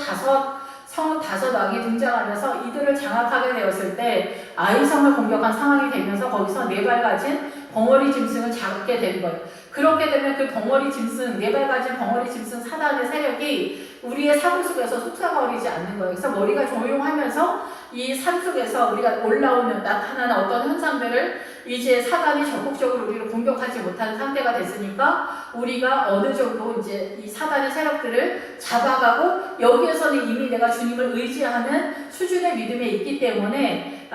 성 다섯 왕이 등장하면서 이들을 장악하게 되었을 때 아이성을 공격한 상황이 되면서 거기서 네 발 가진 벙어리 짐승을 잡게 되는 거예요. 그렇게 되면 그 벙어리 짐승, 네 발 가진 벙어리 짐승 사단의 세력이 우리의 사고 속에서 속삭거리지 않는 거예요. 그래서 머리가 조용하면서 이 산 속에서 우리가 나타나는 어떤 현상들을 이제 사단이 적극적으로 우리를 공격하지 못하는 상태가 됐으니까 우리가 어느 정도 이제 이 사단의 세력들을 잡아가고 여기에서는 이미 내가 주님을 의지하는 수준의 믿음에 있기 때문에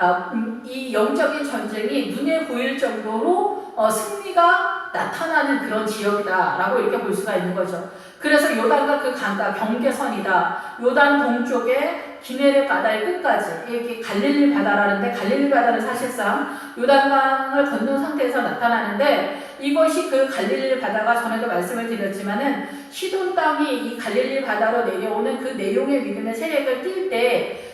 이 영적인 전쟁이 눈에 보일 정도로 승리가 나타나는 그런 지역이다라고 이렇게 볼 수가 있는 거죠. 그래서 요단과 그 강가 경계선이다. 요단 동쪽에 기네레 바다의 끝까지 이렇게 갈릴리 바다라는데 갈릴리 바다는 사실상 요단강을 건넌 상태에서 나타나는데 이것이 그 갈릴리 바다가 전에도 말씀을 드렸지만은 시돈 땅이 이 갈릴리 바다로 내려오는 그 내용의 믿음의 세력을 띌 때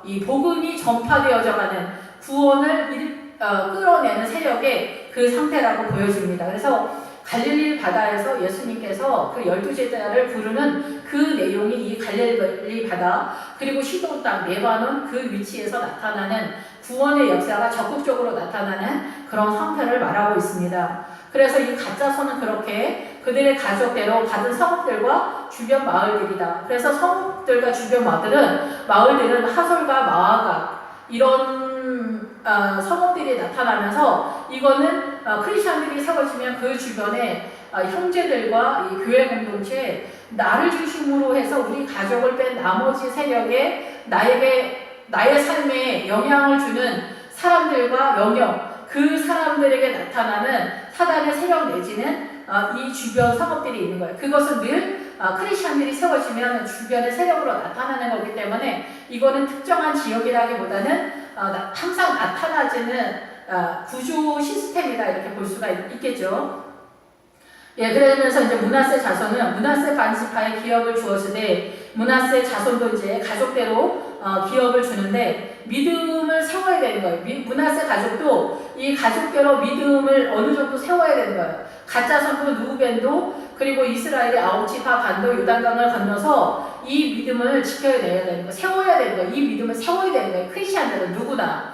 이 복음이 전파되어져 가는 구원을 끌어내는 세력의 그 상태라고 보여집니다. 그래서 갈릴리 바다에서 예수님께서 그 12제자를 부르는 그 내용이 이 갈릴리 바다 그리고 시돈 땅 레바논 그 위치에서 나타나는 구원의 역사가 적극적으로 나타나는 그런 상태를 말하고 있습니다. 그래서 이 가짜서는 그렇게 그들의 가족대로 받은 성읍들과 주변 마을들이다. 그래서 성읍들과 주변 마을들은 하솔과 마아가 이런 성읍들이 나타나면서 이거는 크리스천들이 세워지면 그 주변에 형제들과 이 교회 공동체 나를 중심으로 해서 우리 가족을 뺀 나머지 세력에 나의 삶에 영향을 주는 사람들과 영역 그 사람들에게 나타나는 사단의 세력 내지는 이 주변 성읍들이 있는 거예요. 그것은 늘 크리스천들이 세워지면 주변의 세력으로 나타나는 거기 때문에 이거는 특정한 지역이라기보다는 항상 나타나지는 구조 시스템이다 이렇게 볼 수가 있겠죠. 예, 그러면서 이제 므낫세 자손은 므낫세 반지파에 기업을 주었으되 므낫세 자손도 이제 가족대로 기업을 주는데 믿음을 세워야 되는 거예요. 므낫세 가족도 이 가족대로 믿음을 어느 정도 세워야 되는 거예요. 가짜선도 누벤도 그리고 이스라엘의 아홉지파 반도 요단강을 건너서 이 믿음을 지켜내야 되는 거예요. 세워야 되는 거예요. 이 믿음을 세워야 되는 거예요. 크리스천들은 누구나.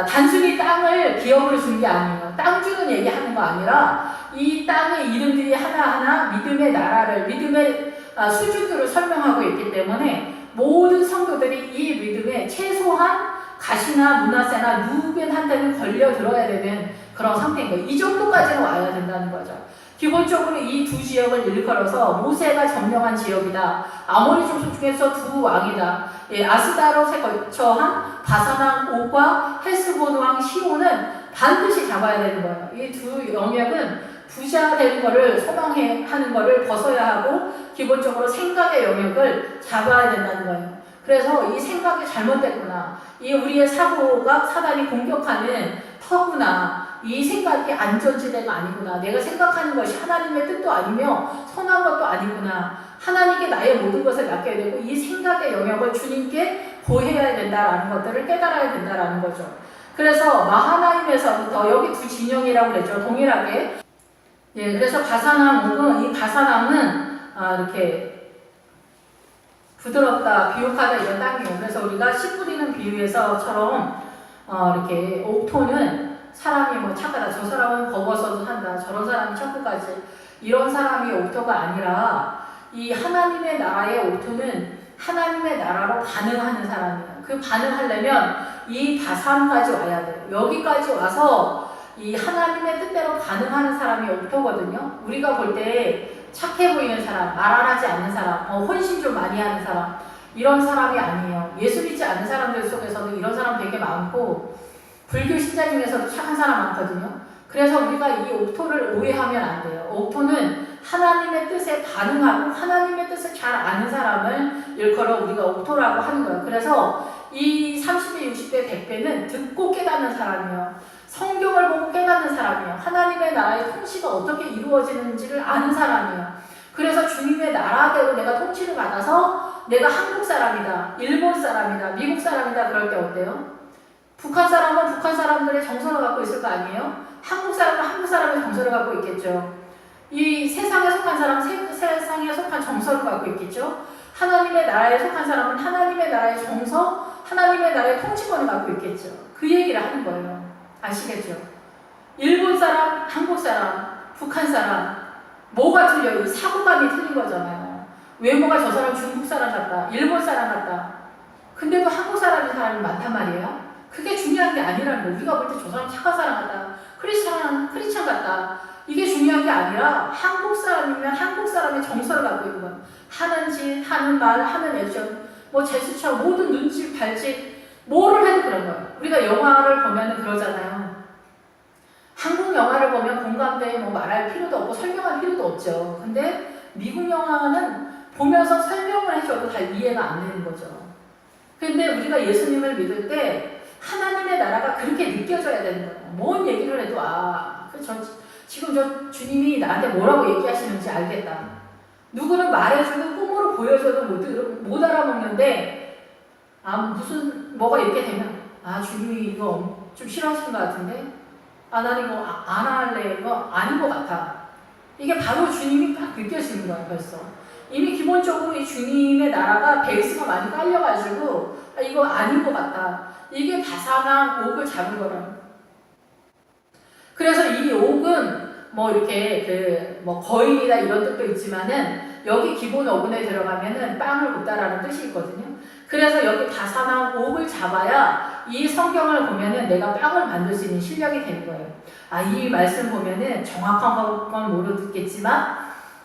단순히 땅을 기업으로 주는 게 아니에요. 땅 주는 얘기하는 거 아니라 이 땅의 이름들이 하나하나 믿음의 나라를 믿음의 수준들을 설명하고 있기 때문에 모든 성도들이 이 믿음에 최소한 가시나 므낫세나 누벤한테는 걸려들어야 되는 그런 상태인 거예요. 이 정도까지는 와야 된다는 거죠. 기본적으로 이 두 지역을 일컬어서 모세가 점령한 지역이다. 아모리 족속 중에서 두 왕이다. 예, 아스다롯에 거처한 바산왕 옥과 헬스본 왕 시온은 반드시 잡아야 되는 거예요. 이 두 영역은 부자 되는 거를 소망하는 거를 벗어야 하고 기본적으로 생각의 영역을 잡아야 된다는 거예요. 그래서 이 생각이 잘못됐구나. 이 우리의 사고가 사단이 공격하는 터구나. 이 생각이 안전지대가 아니구나. 내가 생각하는 것이 하나님의 뜻도 아니며 선한 것도 아니구나. 하나님께 나의 모든 것을 맡겨야 되고 이 생각의 영역을 주님께 보여야 된다라는 것들을 깨달아야 된다라는 거죠. 그래서 마하나임에서부터 여기 두 진영이라고 그랬죠. 동일하게. 예, 그래서 바산왕은 이 바산왕은 이렇게 부드럽다, 비옥하다 이런 땅이에요. 그래서 우리가 씨 뿌리는 비유에서처럼 이렇게 옥토는 사람이 뭐 착하다, 저 사람은 거버서도 산다, 저런 사람이 천국까지 이런 사람이 옥토가 아니라 이 하나님의 나라의 옥토는 하나님의 나라로 반응하는 사람이에요. 그 반응하려면 이 바산까지 와야 돼요. 여기까지 와서 이 하나님의 뜻대로 반응하는 사람이 옥토거든요. 우리가 볼 때 착해 보이는 사람, 말 안 하지 않는 사람, 헌신 좀 많이 하는 사람 이런 사람이 아니에요. 예수 믿지 않는 사람들 속에서도 이런 사람 되게 많고 불교 신자 중에서도 착한 사람 많거든요. 그래서 우리가 이 옥토를 오해하면 안 돼요. 옥토는 하나님의 뜻에 반응하고 하나님의 뜻을 잘 아는 사람을 일컬어 우리가 옥토라고 하는 거예요. 그래서 이 30배, 60배, 100배는 듣고 깨닫는 사람이에요. 성경을 보고 깨닫는 사람이에요. 하나님의 나라의 통치가 어떻게 이루어지는지를 아는 사람이에요. 그래서 주님의 나라대로 내가 통치를 받아서 내가 한국 사람이다, 일본 사람이다, 미국 사람이다 그럴 때 어때요? 북한 사람은 북한 사람들의 정서를 갖고 있을 거 아니에요? 한국 사람은 한국 사람의 정서를 갖고 있겠죠. 이 세상에 속한 사람은 세상에 속한 정서를 갖고 있겠죠. 하나님의 나라에 속한 사람은 하나님의 나라의 정서, 하나님의 나라의 통치권을 갖고 있겠죠. 그 얘기를 하는 거예요. 아시겠죠? 일본 사람, 한국 사람, 북한 사람 뭐가 틀려요? 이 사고감이 틀린 거잖아요. 외모가 저 사람 중국 사람 같다, 일본 사람 같다. 근데도 한국 사람이 많단 말이에요. 그게 중요한 게 아니라는 거예요. 우리가 볼 때 저 사람 착한 사람 같다, 크리스찬 같다. 이게 중요한 게 아니라 한국 사람이면 한국 사람의 정서를 갖고 있는 거예요. 하는 짓, 하는 말, 하는 액션, 뭐 제스처, 모든 눈짓, 발짓, 뭐를 해도 그런 거예요. 우리가 영화를 보면 그러잖아요. 한국 영화를 보면 공감대 뭐 말할 필요도 없고 설명할 필요도 없죠. 근데 미국 영화는 보면서 설명을 해줘도 잘 이해가 안 되는 거죠. 근데 우리가 예수님을 믿을 때 하나님의 나라가 그렇게 느껴져야 되는 거예요. 뭔 얘기를 해도 지금 저 주님이 나한테 뭐라고 얘기하시는지 알겠다. 누구는 말해줘도 꿈으로 보여줘도 못 알아먹는데 무슨 뭐가 이렇게 되면 주님이 이거 좀 싫어하시는 것 같은데 나는 이거 안 할래. 이거 아닌 것 같아. 이게 바로 주님이 딱 느껴지는 거예요. 벌써 이미 기본적으로 이 주님의 나라가 베이스가 많이 깔려가지고 이거 아닌 것 같다. 이게 다산한 옥을 잡은 거라는. 그래서 이 옥은 뭐 이렇게 뭐 거인이다 이런 뜻도 있지만은 여기 기본 어근에 들어가면은 빵을 굽다라는 뜻이 있거든요. 그래서 여기 다산한 옥을 잡아야 이 성경을 보면은 내가 빵을 만들 수 있는 실력이 되는 거예요. 이 말씀 보면은 정확한 건 모르겠지만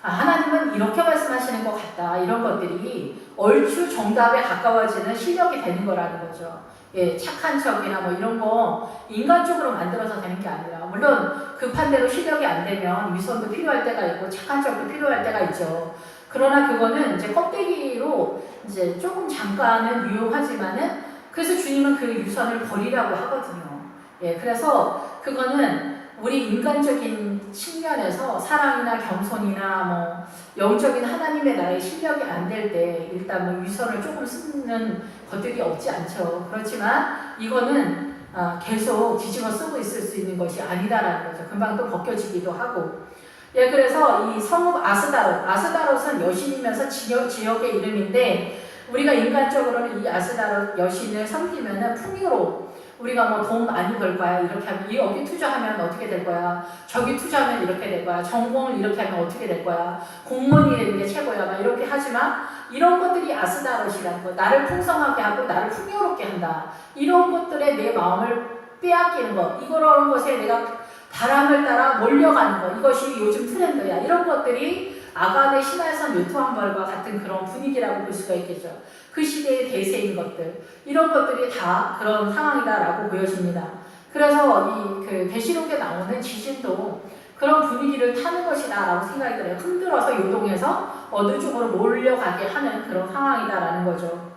하나님은 이렇게 말씀하시는 것 같다. 이런 것들이 얼추 정답에 가까워지는 실력이 되는 거라는 거죠. 예, 착한 척이나 뭐 이런 거 인간적으로 만들어서 되는 게 아니라, 물론 급한 대로 실력이 안 되면 위선도 필요할 때가 있고 착한 척도 필요할 때가 있죠. 그러나 그거는 이제 껍데기로 이제 조금 잠깐은 유용하지만은 그래서 주님은 그 유선을 버리라고 하거든요. 예, 그래서 그거는 우리 인간적인 측면에서 사랑이나 겸손이나 뭐 영적인 하나님의 나라의 실력이 안 될 때 일단 뭐 위선을 조금 쓰는 것들이 없지 않죠. 그렇지만 이거는 계속 뒤집어 쓰고 있을 수 있는 것이 아니다라는 거죠. 금방 또 벗겨지기도 하고. 예, 그래서 이 성읍 아스다롯은 여신이면서 지역의 이름인데 우리가 인간적으로는 이 아스다롯 여신을 섬기면은 풍요로 우리가 뭐 돈 많이 벌 거야. 이렇게 하면 여기 투자하면 어떻게 될 거야. 저기 투자하면 이렇게 될 거야. 전공을 이렇게 하면 어떻게 될 거야. 공무원이 되는 게 최고야. 막 이렇게 하지만 이런 것들이 아스다롯이라는 거. 나를 풍성하게 하고 나를 풍요롭게 한다. 이런 것들에 내 마음을 빼앗기는 것. 이런 것에 내가 바람을 따라 몰려가는 것. 이것이 요즘 트렌드야. 이런 것들이 아간의 신화에서 요토한벌과 같은 그런 분위기라고 볼 수가 있겠죠. 그 시대의 대세인 것들, 이런 것들이 다 그런 상황이다라고 보여집니다. 그래서 그 계시록에 나오는 지진도 그런 분위기를 타는 것이다라고 생각이 들어요. 흔들어서 요동해서 어느 쪽으로 몰려가게 하는 그런 상황이다라는 거죠.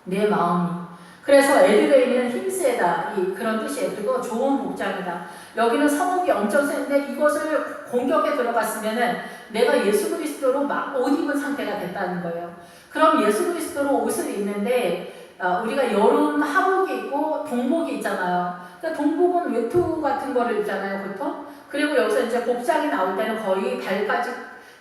내 마음이. 그래서 에드레이는 힘세다, 그런 뜻이에요. 그리고 좋은 복장이다. 여기는 성읍이 엄청 센데 이것을 공격에 들어갔으면은 내가 예수 그리스도로 막 옷 입은 상태가 됐다는 거예요. 그럼 예수 그리스도로 옷을 입는데 우리가 여름 하복이 있고 동복이 있잖아요. 그러니까 동복은 외투 같은 거를 입잖아요, 보통. 그리고 여기서 이제 복장이 나올 때는 거의 발까지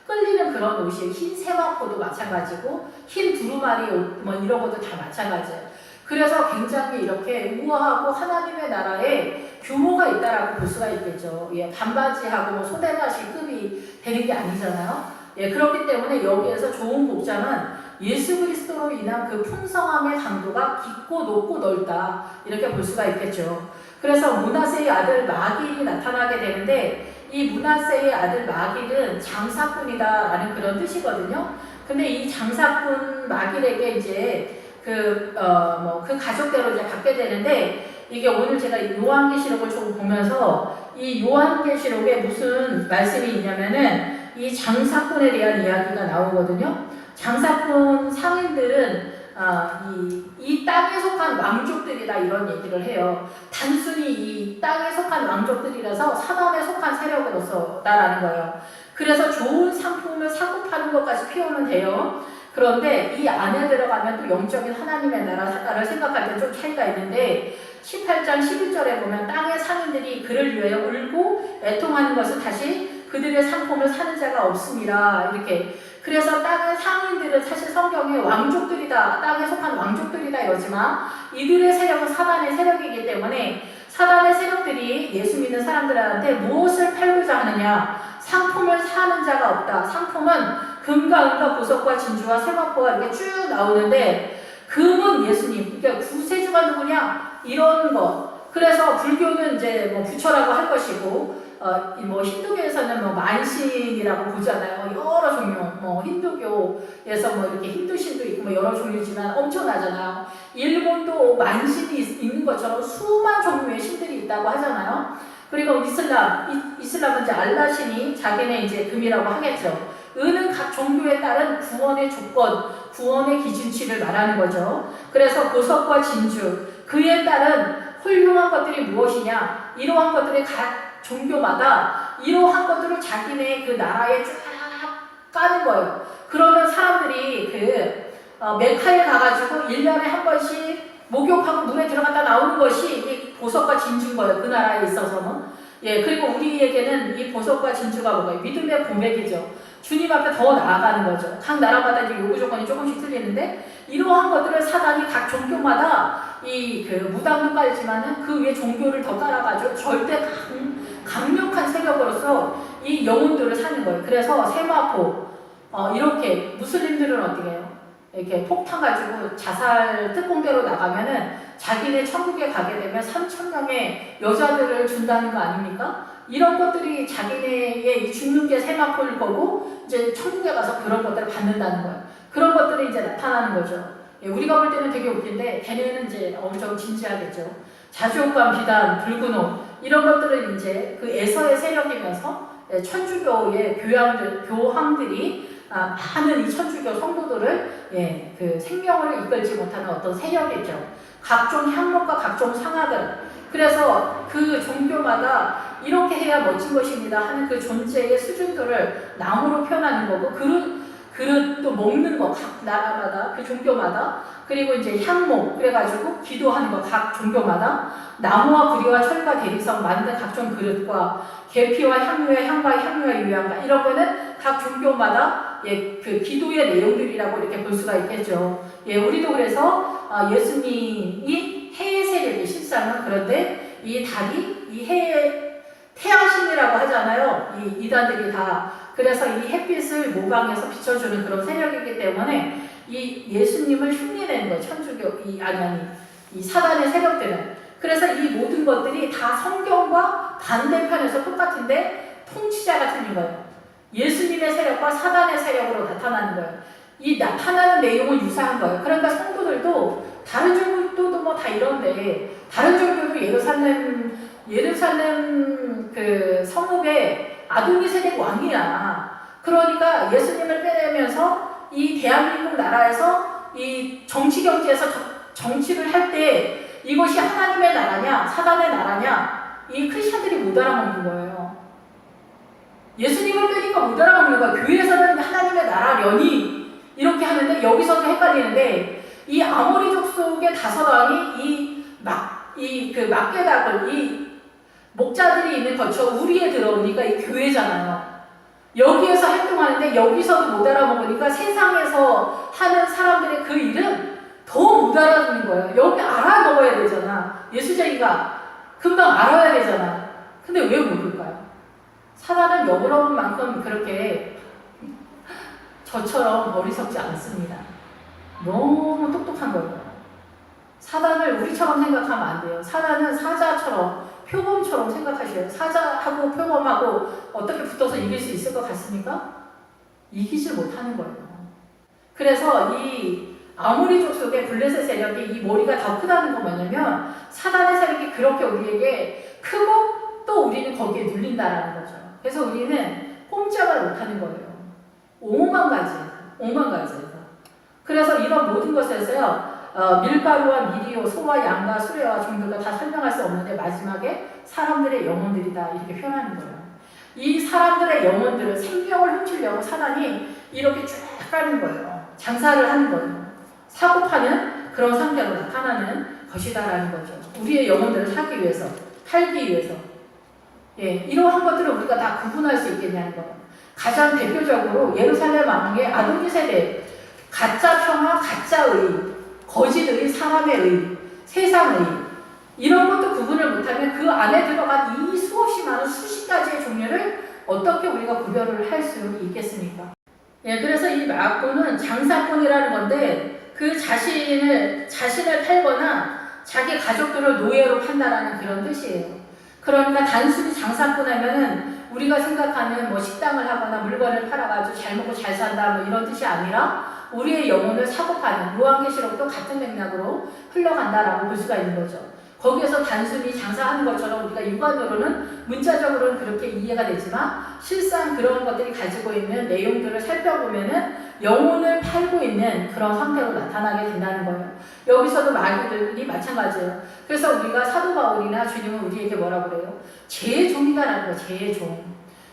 끌리는 그런 옷이에요. 흰 세마포도 마찬가지고 흰 두루마리 옷 뭐 이런 것도 다 마찬가지예요. 그래서 굉장히 이렇게 우아하고 하나님의 나라에 규모가 있다라고 볼 수가 있겠죠. 예, 반바지하고 뭐 소대가시급이 되는 게 아니잖아요. 예, 그렇기 때문에 여기에서 좋은 복장은 예수 그리스도로 인한 그 풍성함의 강도가 깊고 높고 넓다, 이렇게 볼 수가 있겠죠. 그래서 므낫세의 아들 마길이 나타나게 되는데 이 므낫세의 아들 마길은 장사꾼이다라는 그런 뜻이거든요. 근데 이 장사꾼 마길에게 이제 그 가족대로 이제 갖게 되는데, 이게 오늘 제가 요한계시록을 좀 보면서 이 요한계시록에 무슨 말씀이 있냐면은 이 장사꾼에 대한 이야기가 나오거든요. 장사꾼 상인들은 이 땅에 속한 왕족들이다, 이런 얘기를 해요. 단순히 이 땅에 속한 왕족들이라서 사단에 속한 세력으로서다라는 거예요. 그래서 좋은 상품을 사고 파는 것까지 피우면 돼요. 그런데 이 안에 들어가면 또 영적인 하나님의 나라를 생각할 때 좀 차이가 있는데 18장 11절에 보면 땅의 상인들이 그를 위하여 울고 애통하는 것은 다시 그들의 상품을 사는 자가 없음이라, 이렇게. 그래서 땅의 상인들은 사실 성경에 왕족들이다, 땅에 속한 왕족들이다 이러지만 이들의 세력은 사단의 세력이기 때문에 사단의 세력들이 예수 믿는 사람들한테 무엇을 팔고자 하느냐, 상품을 사는 자가 없다. 상품은 금과 은과 보석과 진주와 세마포가 이렇게 쭉 나오는데 금은 예수님, 그러니까 구세주가 누구냐, 이런 거. 그래서 불교는 이제 뭐 부처라고 할 것이고, 뭐 힌두교에서는 뭐 만신이라고 보잖아요. 여러 종류, 뭐 힌두교에서 뭐 이렇게 힌두신도 있고 뭐 여러 종류지만 엄청나잖아요. 일본도 만신이 있는 것처럼 수만 종류의 신들이 있다고 하잖아요. 그리고 이슬람은 이제 알라신이 자기네 이제 금이라고 하겠죠. 은은 각 종교에 따른 구원의 조건, 구원의 기준치를 말하는 거죠. 그래서 보석과 진주, 그에 따른 훌륭한 것들이 무엇이냐? 이러한 것들이 각 종교마다 이러한 것들을 자기네 그 나라에 쫙 까는 거예요. 그러면 사람들이 메카에 가가지고 1년에 한 번씩 목욕하고 물에 들어갔다 나오는 것이 이 보석과 진주인 거예요. 그 나라에 있어서는. 예, 그리고 우리에게는 이 보석과 진주가 뭐가요? 믿음의 고백이죠. 주님 앞에 더 나아가는 거죠. 각 나라마다 이제 요구 조건이 조금씩 틀리는데 이러한 것들을 사단이 각 종교마다 무당도 깔지만은 그 위에 종교를 더 깔아가지고 절대 강력한 세력으로서 이 영혼들을 사는 거예요. 그래서 세마포 이렇게 무슬림들은 어떻게 해요? 이렇게 폭탄 가지고 자살 특공대로 나가면은 자기네 천국에 가게 되면 3,000명의 여자들을 준다는 거 아닙니까? 이런 것들이 자기네의 죽는 게 세마포일 거고 이제 천국에 가서 그런 것들을 받는다는 거예요. 그런 것들이 이제 나타나는 거죠. 예, 우리가 볼 때는 되게 웃긴데 걔네는 이제 엄청 진지하겠죠. 자주옥감, 비단, 붉은옥 이런 것들은 이제 그 에서의 세력이면서 천주교의 교황들이 많은 이 천주교 성도들을 그 생명을 이끌지 못하는 어떤 세력이죠. 각종 향목과 각종 상아들. 그래서 그 종교마다 이렇게 해야 멋진 것입니다 하는 그 존재의 수준들을 나무로 표현하는 거고 그릇도 먹는 거 각 나라마다 그 종교마다 그리고 이제 향목 그래가지고 기도하는 거 각 종교마다 나무와 구리와 철과 대리석 만든 각종 그릇과 계피와 향유와 향과 향유와 유향과 이런 거는 각 종교마다 그 기도의 내용들이라고 이렇게 볼 수가 있겠죠. 우리도 그래서 예수님이 해의 세력이 실상은 그런데 이 달이 이 해의 태양신이라고 하잖아요. 이 이단들이 다 그래서 이 햇빛을 모방해서 비춰주는 그런 세력이기 때문에 이 예수님을 흉내내는 거예요. 천주교 이 사단의 세력들은. 그래서 이 모든 것들이 다 성경과 반대편에서 똑같은데 통치자가 틀린 거예요. 예수님의 세력과 사단의 세력으로 나타나는 거예요. 이 나타나는 내용은 유사한 거예요. 그러니까 성도들도 다른 종교도 뭐 다 이런데 다른 종교도 예루살렘 그 성읍에 아도니세덱 왕이야. 그러니까 예수님을 빼내면서 이 대한민국 나라에서 이 정치 경제에서 정치를 할 때 이것이 하나님의 나라냐 사단의 나라냐 이 크리스천들이 못 알아먹는 거예요. 예수님을 빼니까 못 알아먹는 거야. 교회에서는 하나님의 나라려니 이렇게 하는데 여기서도 헷갈리는데 이 아모리 족속의 다섯왕이 그 막대닭을 이 목자들이 있는 거쳐 우리에 들어오니까 이 교회잖아요. 여기에서 활동하는데 여기서도 못 알아먹으니까 세상에서 하는 사람들의 그 일은 더 못 알아듣는 거예요. 여기 알아먹어야 되잖아. 예수쟁이가 금방 알아야 되잖아. 근데 왜 모를까요? 사단은 여러분만큼 그렇게 저처럼 어리석지 않습니다. 너무 똑똑한 거예요. 사단을 우리처럼 생각하면 안 돼요. 사단은 사자처럼 표범처럼 생각하셔요. 사자하고 표범하고 어떻게 붙어서 이길 수 있을 것 같습니까? 이기질 못하는 거예요. 그래서 이 아모리 족속의 블레셋 세력이 이 머리가 더 크다는 건 뭐냐면 사단의 세력이 그렇게 우리에게 크고 또 우리는 거기에 눌린다라는 거죠. 그래서 우리는 꼼짝을 못하는 거예요. 오만 가지에서. 그래서 이런 모든 것에서요. 밀가루와 미리오, 소와 양과 수레와 종들과 다 설명할 수 없는데 마지막에 사람들의 영혼들이다 이렇게 표현하는 거예요. 이 사람들의 영혼들을 생명을 훔치려고 사단이 이렇게 쭉 가는 거예요. 장사를 하는 거예요. 사고 파는 그런 상태로 나타나는 것이다라는 거죠. 우리의 영혼들을 사기 위해서, 팔기 위해서. 이러한 것들을 우리가 다 구분할 수 있겠냐는 거예요. 가장 대표적으로 예루살렘 왕의 아도니세덱, 가짜 평화, 가짜의, 거짓의, 사람의 의, 세상의 이런 것도 구분을 못하면 그 안에 들어간 이 수없이 많은 수십 가지의 종류를 어떻게 우리가 구별을 할 수 있겠습니까? 그래서 이 마귀는 장사꾼이라는 건데 그 자신을 팔거나 자기 가족들을 노예로 판다라는 그런 뜻이에요. 그러니까 단순히 장사꾼 하면은 우리가 생각하는 뭐 식당을 하거나 물건을 팔아가지고 잘 먹고 잘 산다 뭐 이런 뜻이 아니라 우리의 영혼을 사고 파는 요한계시록도 같은 맥락으로 흘러간다라고 볼 수가 있는 거죠. 거기에서 단순히 장사하는 것처럼 우리가 육안으로는 문자적으로는 그렇게 이해가 되지만 실상 그런 것들이 가지고 있는 내용들을 살펴보면은 영혼을 팔고 있는 그런 상태로 나타나게 된다는 거예요. 여기서도 마귀들이 마찬가지예요. 그래서 우리가 사도 바울이나 주님은 우리에게 뭐라고 그래요? 죄의 종이다라는 거예요. 죄의 종.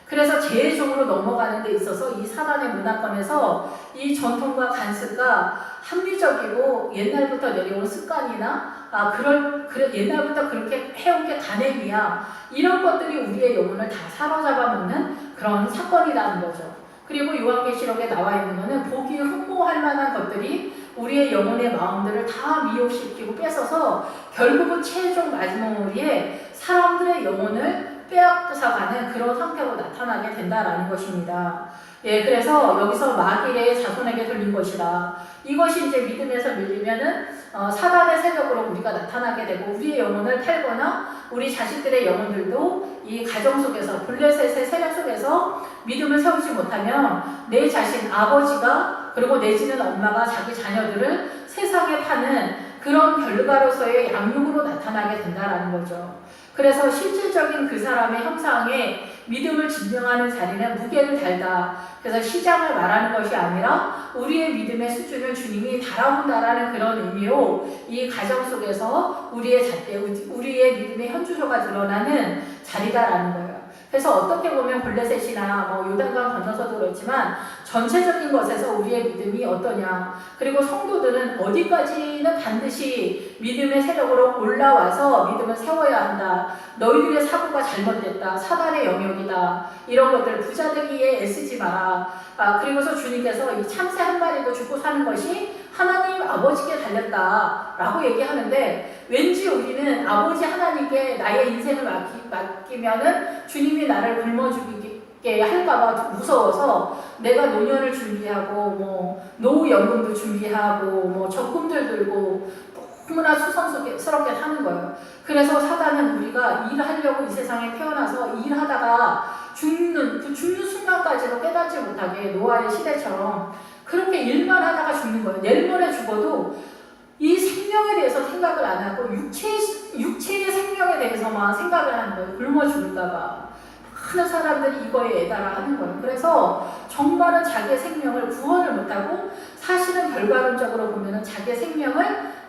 그래서 죄의 종으로 넘어가는 데 있어서 이 사단의 문화권에서 이 전통과 관습과 합리적이고 옛날부터 내려온 습관이나 옛날부터 그렇게 해온 게 간행이야. 이런 것들이 우리의 영혼을 다 사로잡아 먹는 그런 사건이라는 거죠. 그리고 요한계시록에 나와 있는 거는 보기 흠모할 만한 것들이 우리의 영혼의 마음들을 다 미혹시키고 뺏어서 결국은 최종 마지막에 사람들의 영혼을 빼앗아가는 그런 상태로 나타나게 된다라는 것입니다. 예, 그래서 여기서 마귀의 자손에게 돌린 것이라. 이것이 이제 믿음에서 밀리면은 사단의 세력으로 우리가 나타나게 되고 우리의 영혼을 팔거나 우리 자식들의 영혼들도 이 가정 속에서 블레셋의 세력 속에서 믿음을 세우지 못하면 내 자신 아버지가 그리고 내지는 엄마가 자기 자녀들을 세상에 파는 그런 결과로서의 양육으로 나타나게 된다라는 거죠. 그래서 실질적인 그 사람의 형상에 믿음을 증명하는 자리는 무게를 달다. 그래서 시장을 말하는 것이 아니라 우리의 믿음의 수준을 주님이 달아온다라는 그런 의미로 이 가정 속에서 우리의 믿음의 현주소가 드러나는 자리다라는 거예요. 그래서 어떻게 보면 블레셋이나 요단강 건너서도 그렇지만 전체적인 것에서 우리의 믿음이 어떠냐, 그리고 성도들은 어디까지는 반드시 믿음의 세력으로 올라와서 믿음을 세워야 한다. 너희들의 사고가 잘못됐다. 사단의 영역이다. 이런 것들 부자 되기에 애쓰지 마라. 그리고서 주님께서 이 참새 한 마리도 죽고 사는 것이 하나님 아버지께 달렸다라고 얘기하는데, 왠지 우리는 아버지 하나님께 나의 인생을 맡기면은 주님이 나를 굶어 죽이게 할까봐 무서워서 내가 노년을 준비하고 노후연금도 준비하고 적금들 들고 너무나 수선스럽게 사는 거예요. 그래서 사단은 우리가 일하려고 이 세상에 태어나서 일하다가 죽는 순간까지도 깨닫지 못하게 노아의 시대처럼 그렇게 일만 하다가 죽는 거예요. 내일 모레 죽어도 이 생명에 대해서 생각을 안 하고 육체의 생명에 대해서만 생각을 하는 거예요. 굶어 죽을까봐. 많은 사람들이 이거에 애달아 하는 거예요. 그래서 정말은 자기의 생명을 구원을 못하고 사실은 결과론적으로 보면은 자기의 생명을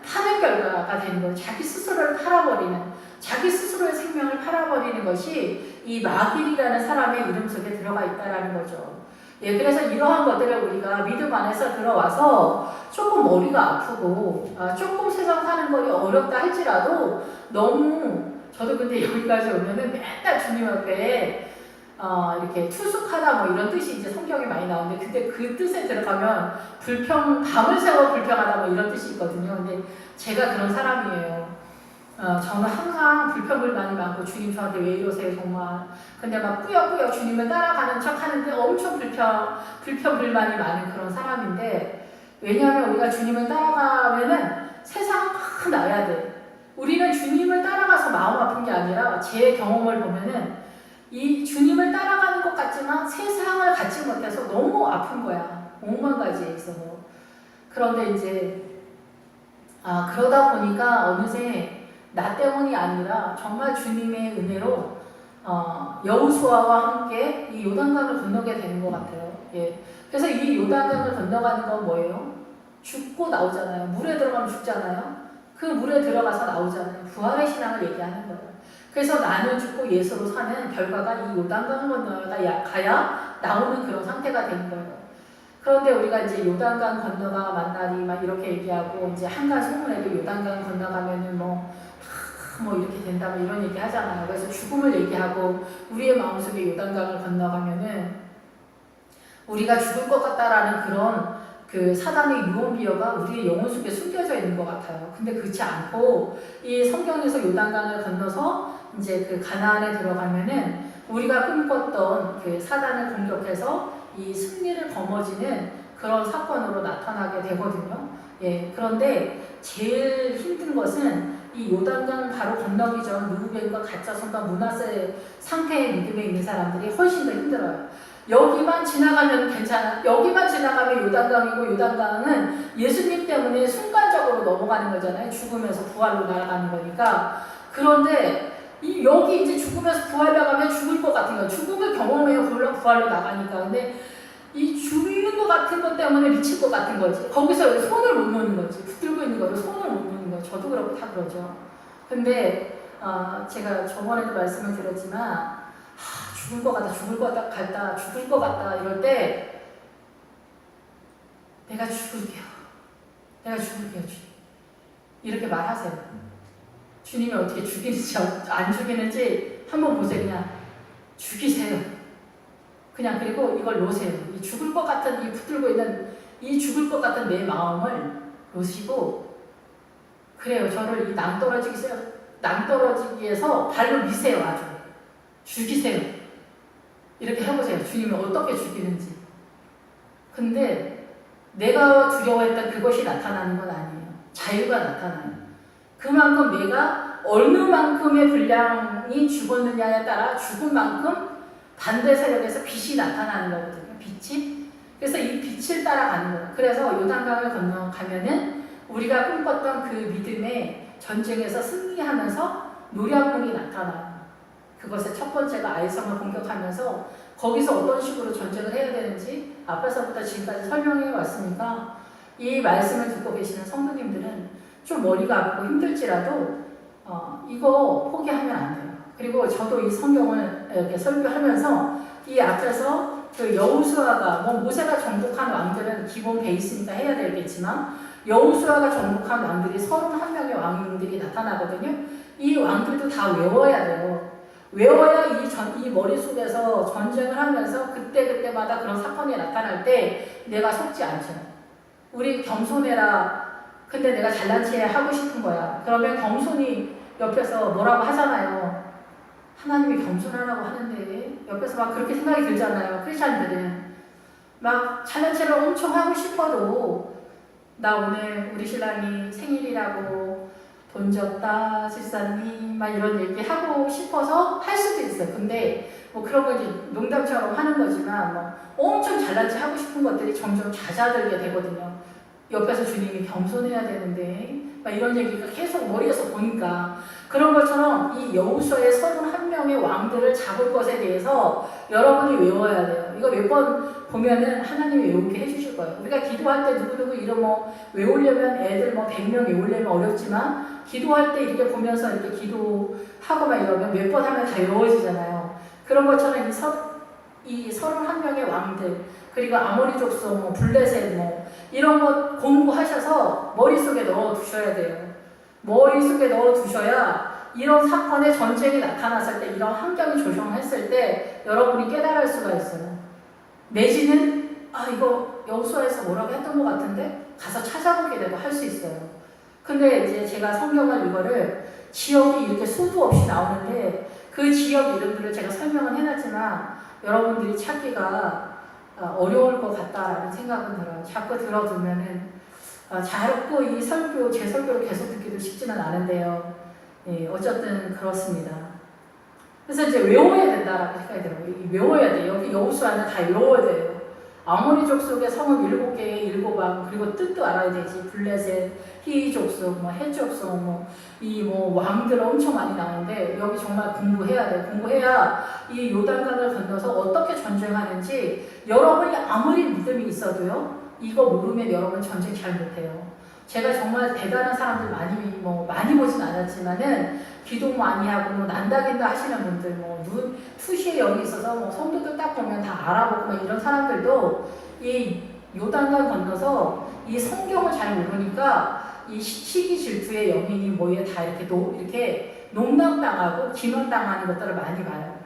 파는 결과가 되는 거예요. 자기 스스로를 팔아버리는, 자기 스스로의 생명을 팔아버리는 것이 이 마길이라는 사람의 이름 속에 들어가 있다라는 거죠. 예, 그래서 이러한 것들을 우리가 믿음 안에서 들어와서 조금 머리가 아프고 조금 세상 사는 것이 어렵다 할지라도 너무, 저도 근데 여기까지 오면은 맨날 주님 앞에 이렇게 투숙하다 이런 뜻이 이제 성경에 많이 나오는데, 근데 그 뜻에 들어가면 밤을 새워 불평하다 이런 뜻이 있거든요. 근데 제가 그런 사람이에요. 저는 항상 불평불만이 많고 주님 저한테 왜 이러세요 정말. 근데 막 꾸역꾸역 주님을 따라가는 척 하는데 엄청 불평불만이 많은 그런 사람인데, 왜냐하면 우리가 주님을 따라가면은 세상 다 나야 돼. 우리는 주님을 따라가서 마음 아픈 게 아니라 제 경험을 보면은 이 주님을 따라가는 것 같지만 세상을 갖지 못해서 너무 아픈 거야. 5만 가지에 있어서. 그런데 이제 그러다 보니까 어느새 나 때문이 아니라 정말 주님의 은혜로 여호수아와 함께 이 요단강을 건너게 되는 것 같아요. 예. 그래서 이 요단강을 건너가는 건 뭐예요? 죽고 나오잖아요. 물에 들어가면 죽잖아요. 그 물에 들어가서 나오잖아요. 부활의 신앙을 얘기하는 거예요. 그래서 나는 죽고 예수로 사는 결과가 이 요단강을 건너가야 나오는 그런 상태가 되는 거예요. 그런데 우리가 이제 요단강 건너가 만나니 이렇게 얘기하고, 이제 한강 소문에도 요단강 건너가면은 이렇게 된다 이런 얘기 하잖아요. 그래서 죽음을 얘기하고 우리의 마음속에 요단강을 건너가면은 우리가 죽을 것 같다라는 그런 그 사단의 유언비어가 우리의 영혼 속에 숨겨져 있는 것 같아요. 근데 그렇지 않고 이 성경에서 요단강을 건너서 이제 그 가나안에 들어가면은 우리가 꿈꿨던 그 사단을 공격해서 이 승리를 거머쥐는 그런 사건으로 나타나게 되거든요. 예, 그런데 제일 힘든 것은 이 요단강 바로 건너기 전 루벤과 가짜손과 므낫세 상태의 믿음에 있는 사람들이 훨씬 더 힘들어요. 여기만 지나가면 괜찮아. 여기만 지나가면 요단강이고 요단강은 예수님 때문에 순간적으로 넘어가는 거잖아요. 죽으면서 부활로 날아가는 거니까. 그런데 여기 이제 죽으면서 부활로 가면 죽을 것 같은 거. 죽음을 경험해요. 물론 부활로 나가니까. 근데 이 죽는 것 같은 것 때문에 미칠 것 같은 거지. 거기서 손을 못 놓는 거지. 붙들고 있는 거를 손을 못 놓는 거지. 저도 그렇고 다 그러죠. 근데 제가 저번에도 말씀을 드렸지만 죽을 것 같다, 죽을 것 같다, 죽을 것 같다 이럴 때 내가 죽을게요. 내가 죽을게요, 주님. 이렇게 말하세요. 주님이 어떻게 죽이는지 안 죽이는지 한번 보세요. 그냥 죽이세요. 그냥 그리고 이걸 놓으세요. 이 죽을 것 같은 이 붙들고 있는 이 죽을 것 같은 내 마음을 놓으시고 그래요. 저를 이 낭떠러지기에서 발로 미세요. 아주 죽이세요. 이렇게 해보세요. 주님이 어떻게 죽이는지. 근데 내가 두려워했던 그것이 나타나는 건 아니에요. 자유가 나타나요. 그만큼 내가 어느 만큼의 분량이 죽었느냐에 따라 죽은 만큼 반대 세력에서 빛이 나타나는 거거든요. 빛이. 그래서 이 빛을 따라가는 거예요. 그래서 요단강을 건너가면은 우리가 꿈꿨던 그 믿음의 전쟁에서 승리하면서 노량문이 나타나요. 그것의 첫 번째가 아이성을 공격하면서 거기서 어떤 식으로 전쟁을 해야 되는지 앞에서부터 지금까지 설명해 왔으니까 이 말씀을 듣고 계시는 성도님들은 좀 머리가 아프고 힘들지라도 이거 포기하면 안 돼요. 그리고 저도 이 성경을 이렇게 설교하면서 이 앞에서 그 여호수아가 모세가 정복한 왕들은 기본 베이스니까 해야 되겠지만 여호수아가 정복한 왕들이 31명의 왕들이 나타나거든요. 이 왕들도 다 외워야 돼요. 외워야 이 머릿속에서 전쟁을 하면서 그때마다 그런 사건이 나타날 때 내가 속지 않죠. 우리 겸손해라. 근데 내가 잘난 체 하고 싶은 거야. 그러면 겸손이 옆에서 뭐라고 하잖아요. 하나님이 겸손하라고 하는데 옆에서 막 그렇게 생각이 들잖아요. 크리스찬들은 막 잘난 체를 엄청 하고 싶어도 나 오늘 우리 신랑이 생일이라고 돈 줬다, 집사님, 막 이런 얘기 하고 싶어서 할 수도 있어요. 근데 그런 거 이제 농담처럼 하는 거지만 엄청 잘난 체 하고 싶은 것들이 점점 잦아들게 되거든요. 옆에서 주님이 겸손해야 되는데 막 이런 얘기가 계속 머리에서 보니까 그런 것처럼 이 여호수아의 31명의 왕들을 잡을 것에 대해서 여러분이 외워야 돼요. 이거 몇 번 보면은 하나님이 외우게 해주실 거예요. 우리가 기도할 때 누구누구 이름 외우려면 애들 100명 외우려면 어렵지만 기도할 때 이렇게 보면서 이렇게 기도하고 막 이러면 몇 번 하면 다 외워지잖아요. 그런 것처럼 이 31명의 왕들 그리고 아모리 족속 블레셋 이런 거 공부하셔서 머릿속에 넣어두셔야 돼요. 머릿속에 넣어두셔야 이런 사건의 전쟁이 나타났을 때 이런 환경이 조성했을 때 여러분이 깨달을 수가 있어요. 내지는 이거 여호수아에서 뭐라고 했던 것 같은데 가서 찾아보게 돼도 할 수 있어요. 근데 이제 제가 성경을 이거를 지역이 이렇게 수도 없이 나오는데 그 지역 이름들을 제가 설명은 해놨지만 여러분들이 찾기가 어려울 것 같다라는 생각은 들어요. 자꾸 들어두면은 자꾸 이 제 설교를 계속 듣기도 쉽지는 않은데요. 어쨌든 그렇습니다. 그래서 이제 외워야 된다라고 생각이 들어요. 외워야 돼요. 여기 여호수아는 다 외워야 돼요. 아모리 족속의 성은 7개의 7왕 그리고 뜻도 알아야 되지. 블레셋, 히위 족속, 헷 족속, 왕들 엄청 많이 나오는데 여기 정말 공부해야 돼요. 공부해야 이 요단강을 건너서 어떻게 전쟁하는지 여러분이 아무리 믿음이 있어도요. 이거 모르면 여러분 전쟁 잘 못해요. 제가 정말 대단한 사람들 많이 보진 않았지만은 기도 많이 하고 난다긴다 하시는 분들 눈 투시에 여기 있어서 성도들 딱 보면 다 알아보고 이런 사람들도 이 요단강 건너서 이 성경을 잘 모르니까 이 시기 질투의 영인이 다 이렇게 농락당하고 기만당하는 것들을 많이 봐요.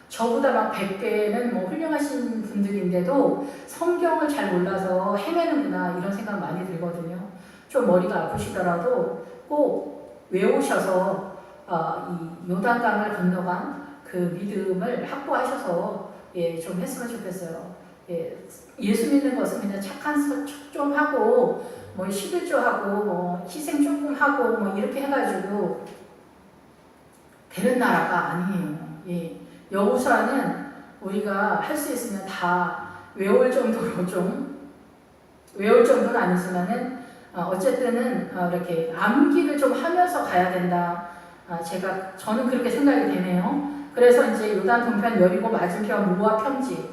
저보다 100배는 훌륭하신 분들인데도 성경을 잘 몰라서 헤매는구나 이런 생각 많이 들거든요. 좀 머리가 아프시더라도 꼭 외우셔서 이 요단강을 건너간 그 믿음을 확보하셔서 좀 했으면 좋겠어요. 예수 믿는 것은 그냥 착한 척 좀 하고 11조 하고 희생 조금 하고 이렇게 해가지고 되는 나라가 아니에요. 여호수아는 우리가 할 수 있으면 다 외울 정도로 좀 외울 정도는 아니지만은 어쨌든은 이렇게 암기를 좀 하면서 가야 된다. 저는 그렇게 생각이 되네요. 그래서 이제 요단 동편, 여리고 맞은편, 모압 평지,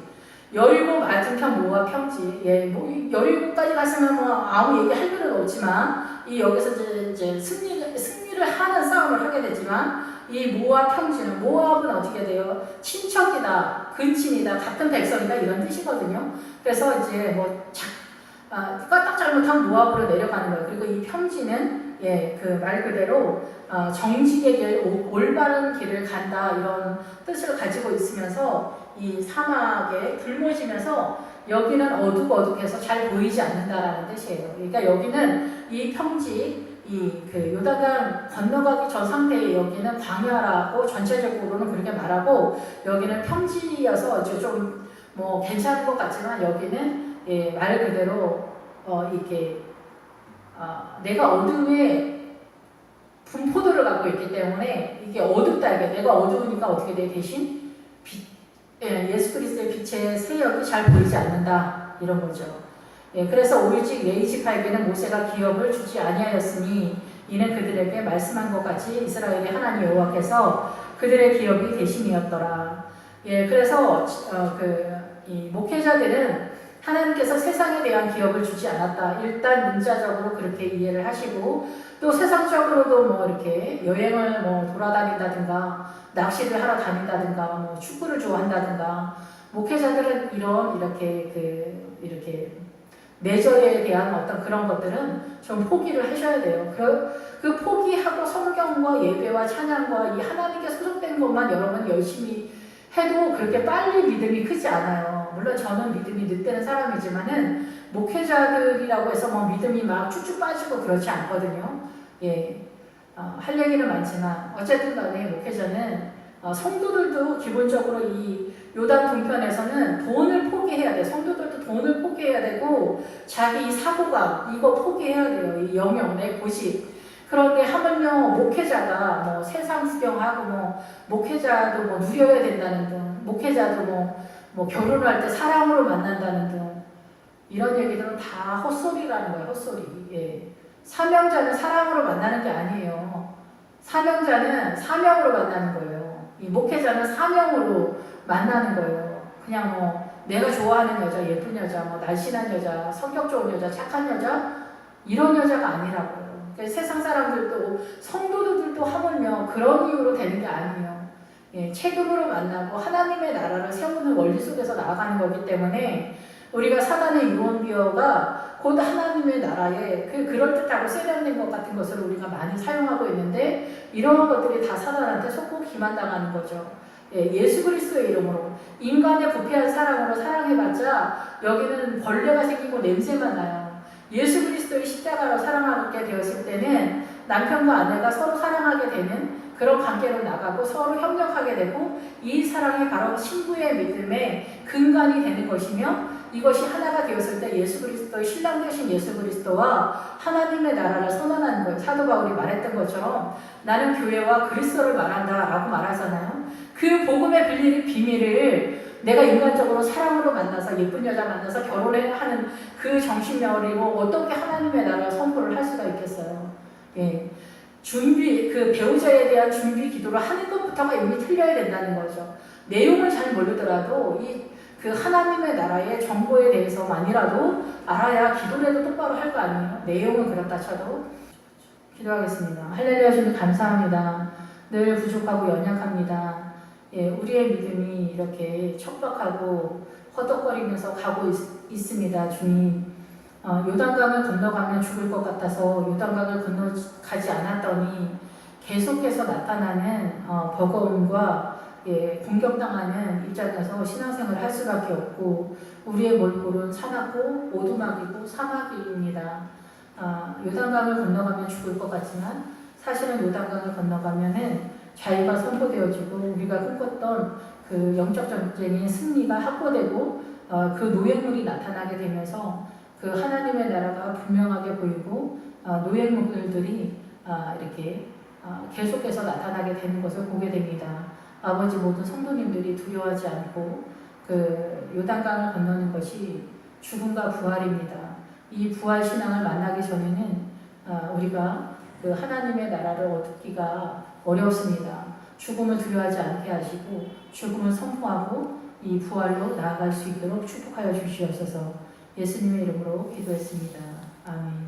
여리고 맞은편, 모압 평지, 뭐 여리고까지 갔으면 뭐 아무 얘기 할 필요는 없지만 이 여기서 이제 승리를 하는 싸움을 하게 되지만 이 모압 평지는 모압은 어떻게 돼요? 친척이다, 근친이다, 같은 백성이다 이런 뜻이거든요. 그래서 이제 뭐 까딱 잘못하면 모압으로 내려가는 거예요. 그리고 이 평지는 그 말 그대로 정직의 길, 올바른 길을 간다 이런 뜻을 가지고 있으면서 이 사막에 굶어지면서 여기는 어둑어둑해서 잘 보이지 않는다라는 뜻이에요. 그러니까 여기는 이 평지, 그 요단강 건너가기 전 상태에 여기는 광야라고 전체적으로는 그렇게 말하고 여기는 평지여서 좀 뭐 괜찮은 것 같지만 여기는 말 그대로 이렇게 내가 어둠에 분포도를 갖고 있기 때문에 이게 어둡다. 이게 내가 어두우니까 어떻게 돼? 대신 예수 그리스도의 빛의 세력이 잘 보이지 않는다 이런 거죠. 그래서 오직 레이지파에게는 모세가 기업을 주지 아니하였으니 이는 그들에게 말씀한 것 같이 이스라엘의 하나님 여호와께서 그들의 기업이 대신이었더라. 그래서 이 목회자들은 하나님께서 세상에 대한 기업을 주지 않았다. 일단 문자적으로 그렇게 이해를 하시고 또 세상적으로도 뭐 이렇게 여행을 뭐 돌아다닌다든가 낚시를 하러 다닌다든가 뭐 축구를 좋아한다든가 목회자들은 이렇게 내절에 대한 어떤 그런 것들은 좀 포기를 하셔야 돼요. 그 포기하고 성경과 예배와 찬양과 이 하나님께 소속된 것만 여러분 열심히 해도 그렇게 빨리 믿음이 크지 않아요. 물론 저는 믿음이 늦대는 사람이지만은 목회자들이라고 해서 뭐 믿음이 막 쭉쭉 빠지고 그렇지 않거든요. 할 얘기는 많지만 어쨌든 간에 목회자는 성도들도 기본적으로 이 요단 동편에서는 돈을 포기해야 돼요. 성도들도 돈을 포기해야 되고 자기 사고감 이거 포기해야 돼요. 이 영역 내 고집. 그런데 하물며 목회자가 뭐 세상 구경하고 뭐 목회자도 뭐 누려야 된다는 등 목회자도 뭐 결혼을 할 때 사랑으로 만난다는 등 이런 얘기들은 다 헛소리라는 거예요. 헛소리. 사명자는 사랑으로 만나는 게 아니에요. 사명자는 사명으로 만나는 거예요. 이 목회자는 사명으로 만나는 거예요. 그냥 뭐 내가 좋아하는 여자, 예쁜 여자, 뭐 날씬한 여자, 성격 좋은 여자, 착한 여자 이런 여자가 아니라고요. 세상 사람들도 성도들도 하물며 그런 이유로 되는 게 아니에요. 책임으로 만나고 하나님의 나라를 세우는 원리 속에서 나아가는 거기 때문에 우리가 사단의 유언비어가 곧 하나님의 나라에 그럴듯하고 세련된 것 같은 것을 우리가 많이 사용하고 있는데 이런 것들이 다 사단한테 속고 기만당하는 거죠. 예수 그리스도의 이름으로 인간의 부패한 사랑으로 사랑해봤자 여기는 벌레가 생기고 냄새만 나요. 예수 그리스도의 십자가로 사랑하게 되었을 때는 남편과 아내가 서로 사랑하게 되는 그런 관계로 나가고 서로 협력하게 되고 이 사랑이 바로 신부의 믿음의 근간이 되는 것이며 이것이 하나가 되었을 때 예수 그리스도의 신랑 되신 예수 그리스도와 하나님의 나라를 선언하는 거예요. 사도 바울이 말했던 것처럼 나는 교회와 그리스도를 말한다 라고 말하잖아요. 그 복음의 비밀을 내가 인간적으로 사랑으로 만나서 예쁜 여자 만나서 결혼을 하는 그 정신력으로 어떻게 하나님의 나라를 선포를 할 수가 있겠어요. 그 배우자에 대한 준비 기도를 하는 것부터가 이미 틀려야 된다는 거죠. 내용을 잘 모르더라도 그 하나님의 나라의 정보에 대해서만이라도 알아야 기도를 해도 똑바로 할 거 아니에요. 내용은 그렇다 쳐도. 기도하겠습니다. 할렐루야 주님 감사합니다. 늘 부족하고 연약합니다. 우리의 믿음이 이렇게 척박하고 허덕거리면서 가고 있습니다. 주님. 요단강을 건너가면 죽을 것 같아서 요단강을 건너가지 않았더니 계속해서 나타나는 버거움과 공격당하는 입장에서 신앙생활을 할 수밖에 없고 우리의 몰골은 사납고 오두막이고 사막입니다. 요단강을 건너가면 죽을 것 같지만 사실은 요단강을 건너가면은 자유가 선포되어지고 우리가 꿈꿨던 그 영적 전쟁의 승리가 확보되고 그 노예물이 나타나게 되면서 그 하나님의 나라가 분명하게 보이고 노예물들이 이렇게 계속해서 나타나게 되는 것을 보게 됩니다. 아버지 모든 성도님들이 두려워하지 않고 그 요단강을 건너는 것이 죽음과 부활입니다. 이 부활 신앙을 만나기 전에는 우리가 그 하나님의 나라를 얻기가 어렵습니다. 죽음을 두려워하지 않게 하시고 죽음을 선포하고 이 부활로 나아갈 수 있도록 축복하여 주시옵소서. 예수님의 이름으로 기도했습니다. 아멘.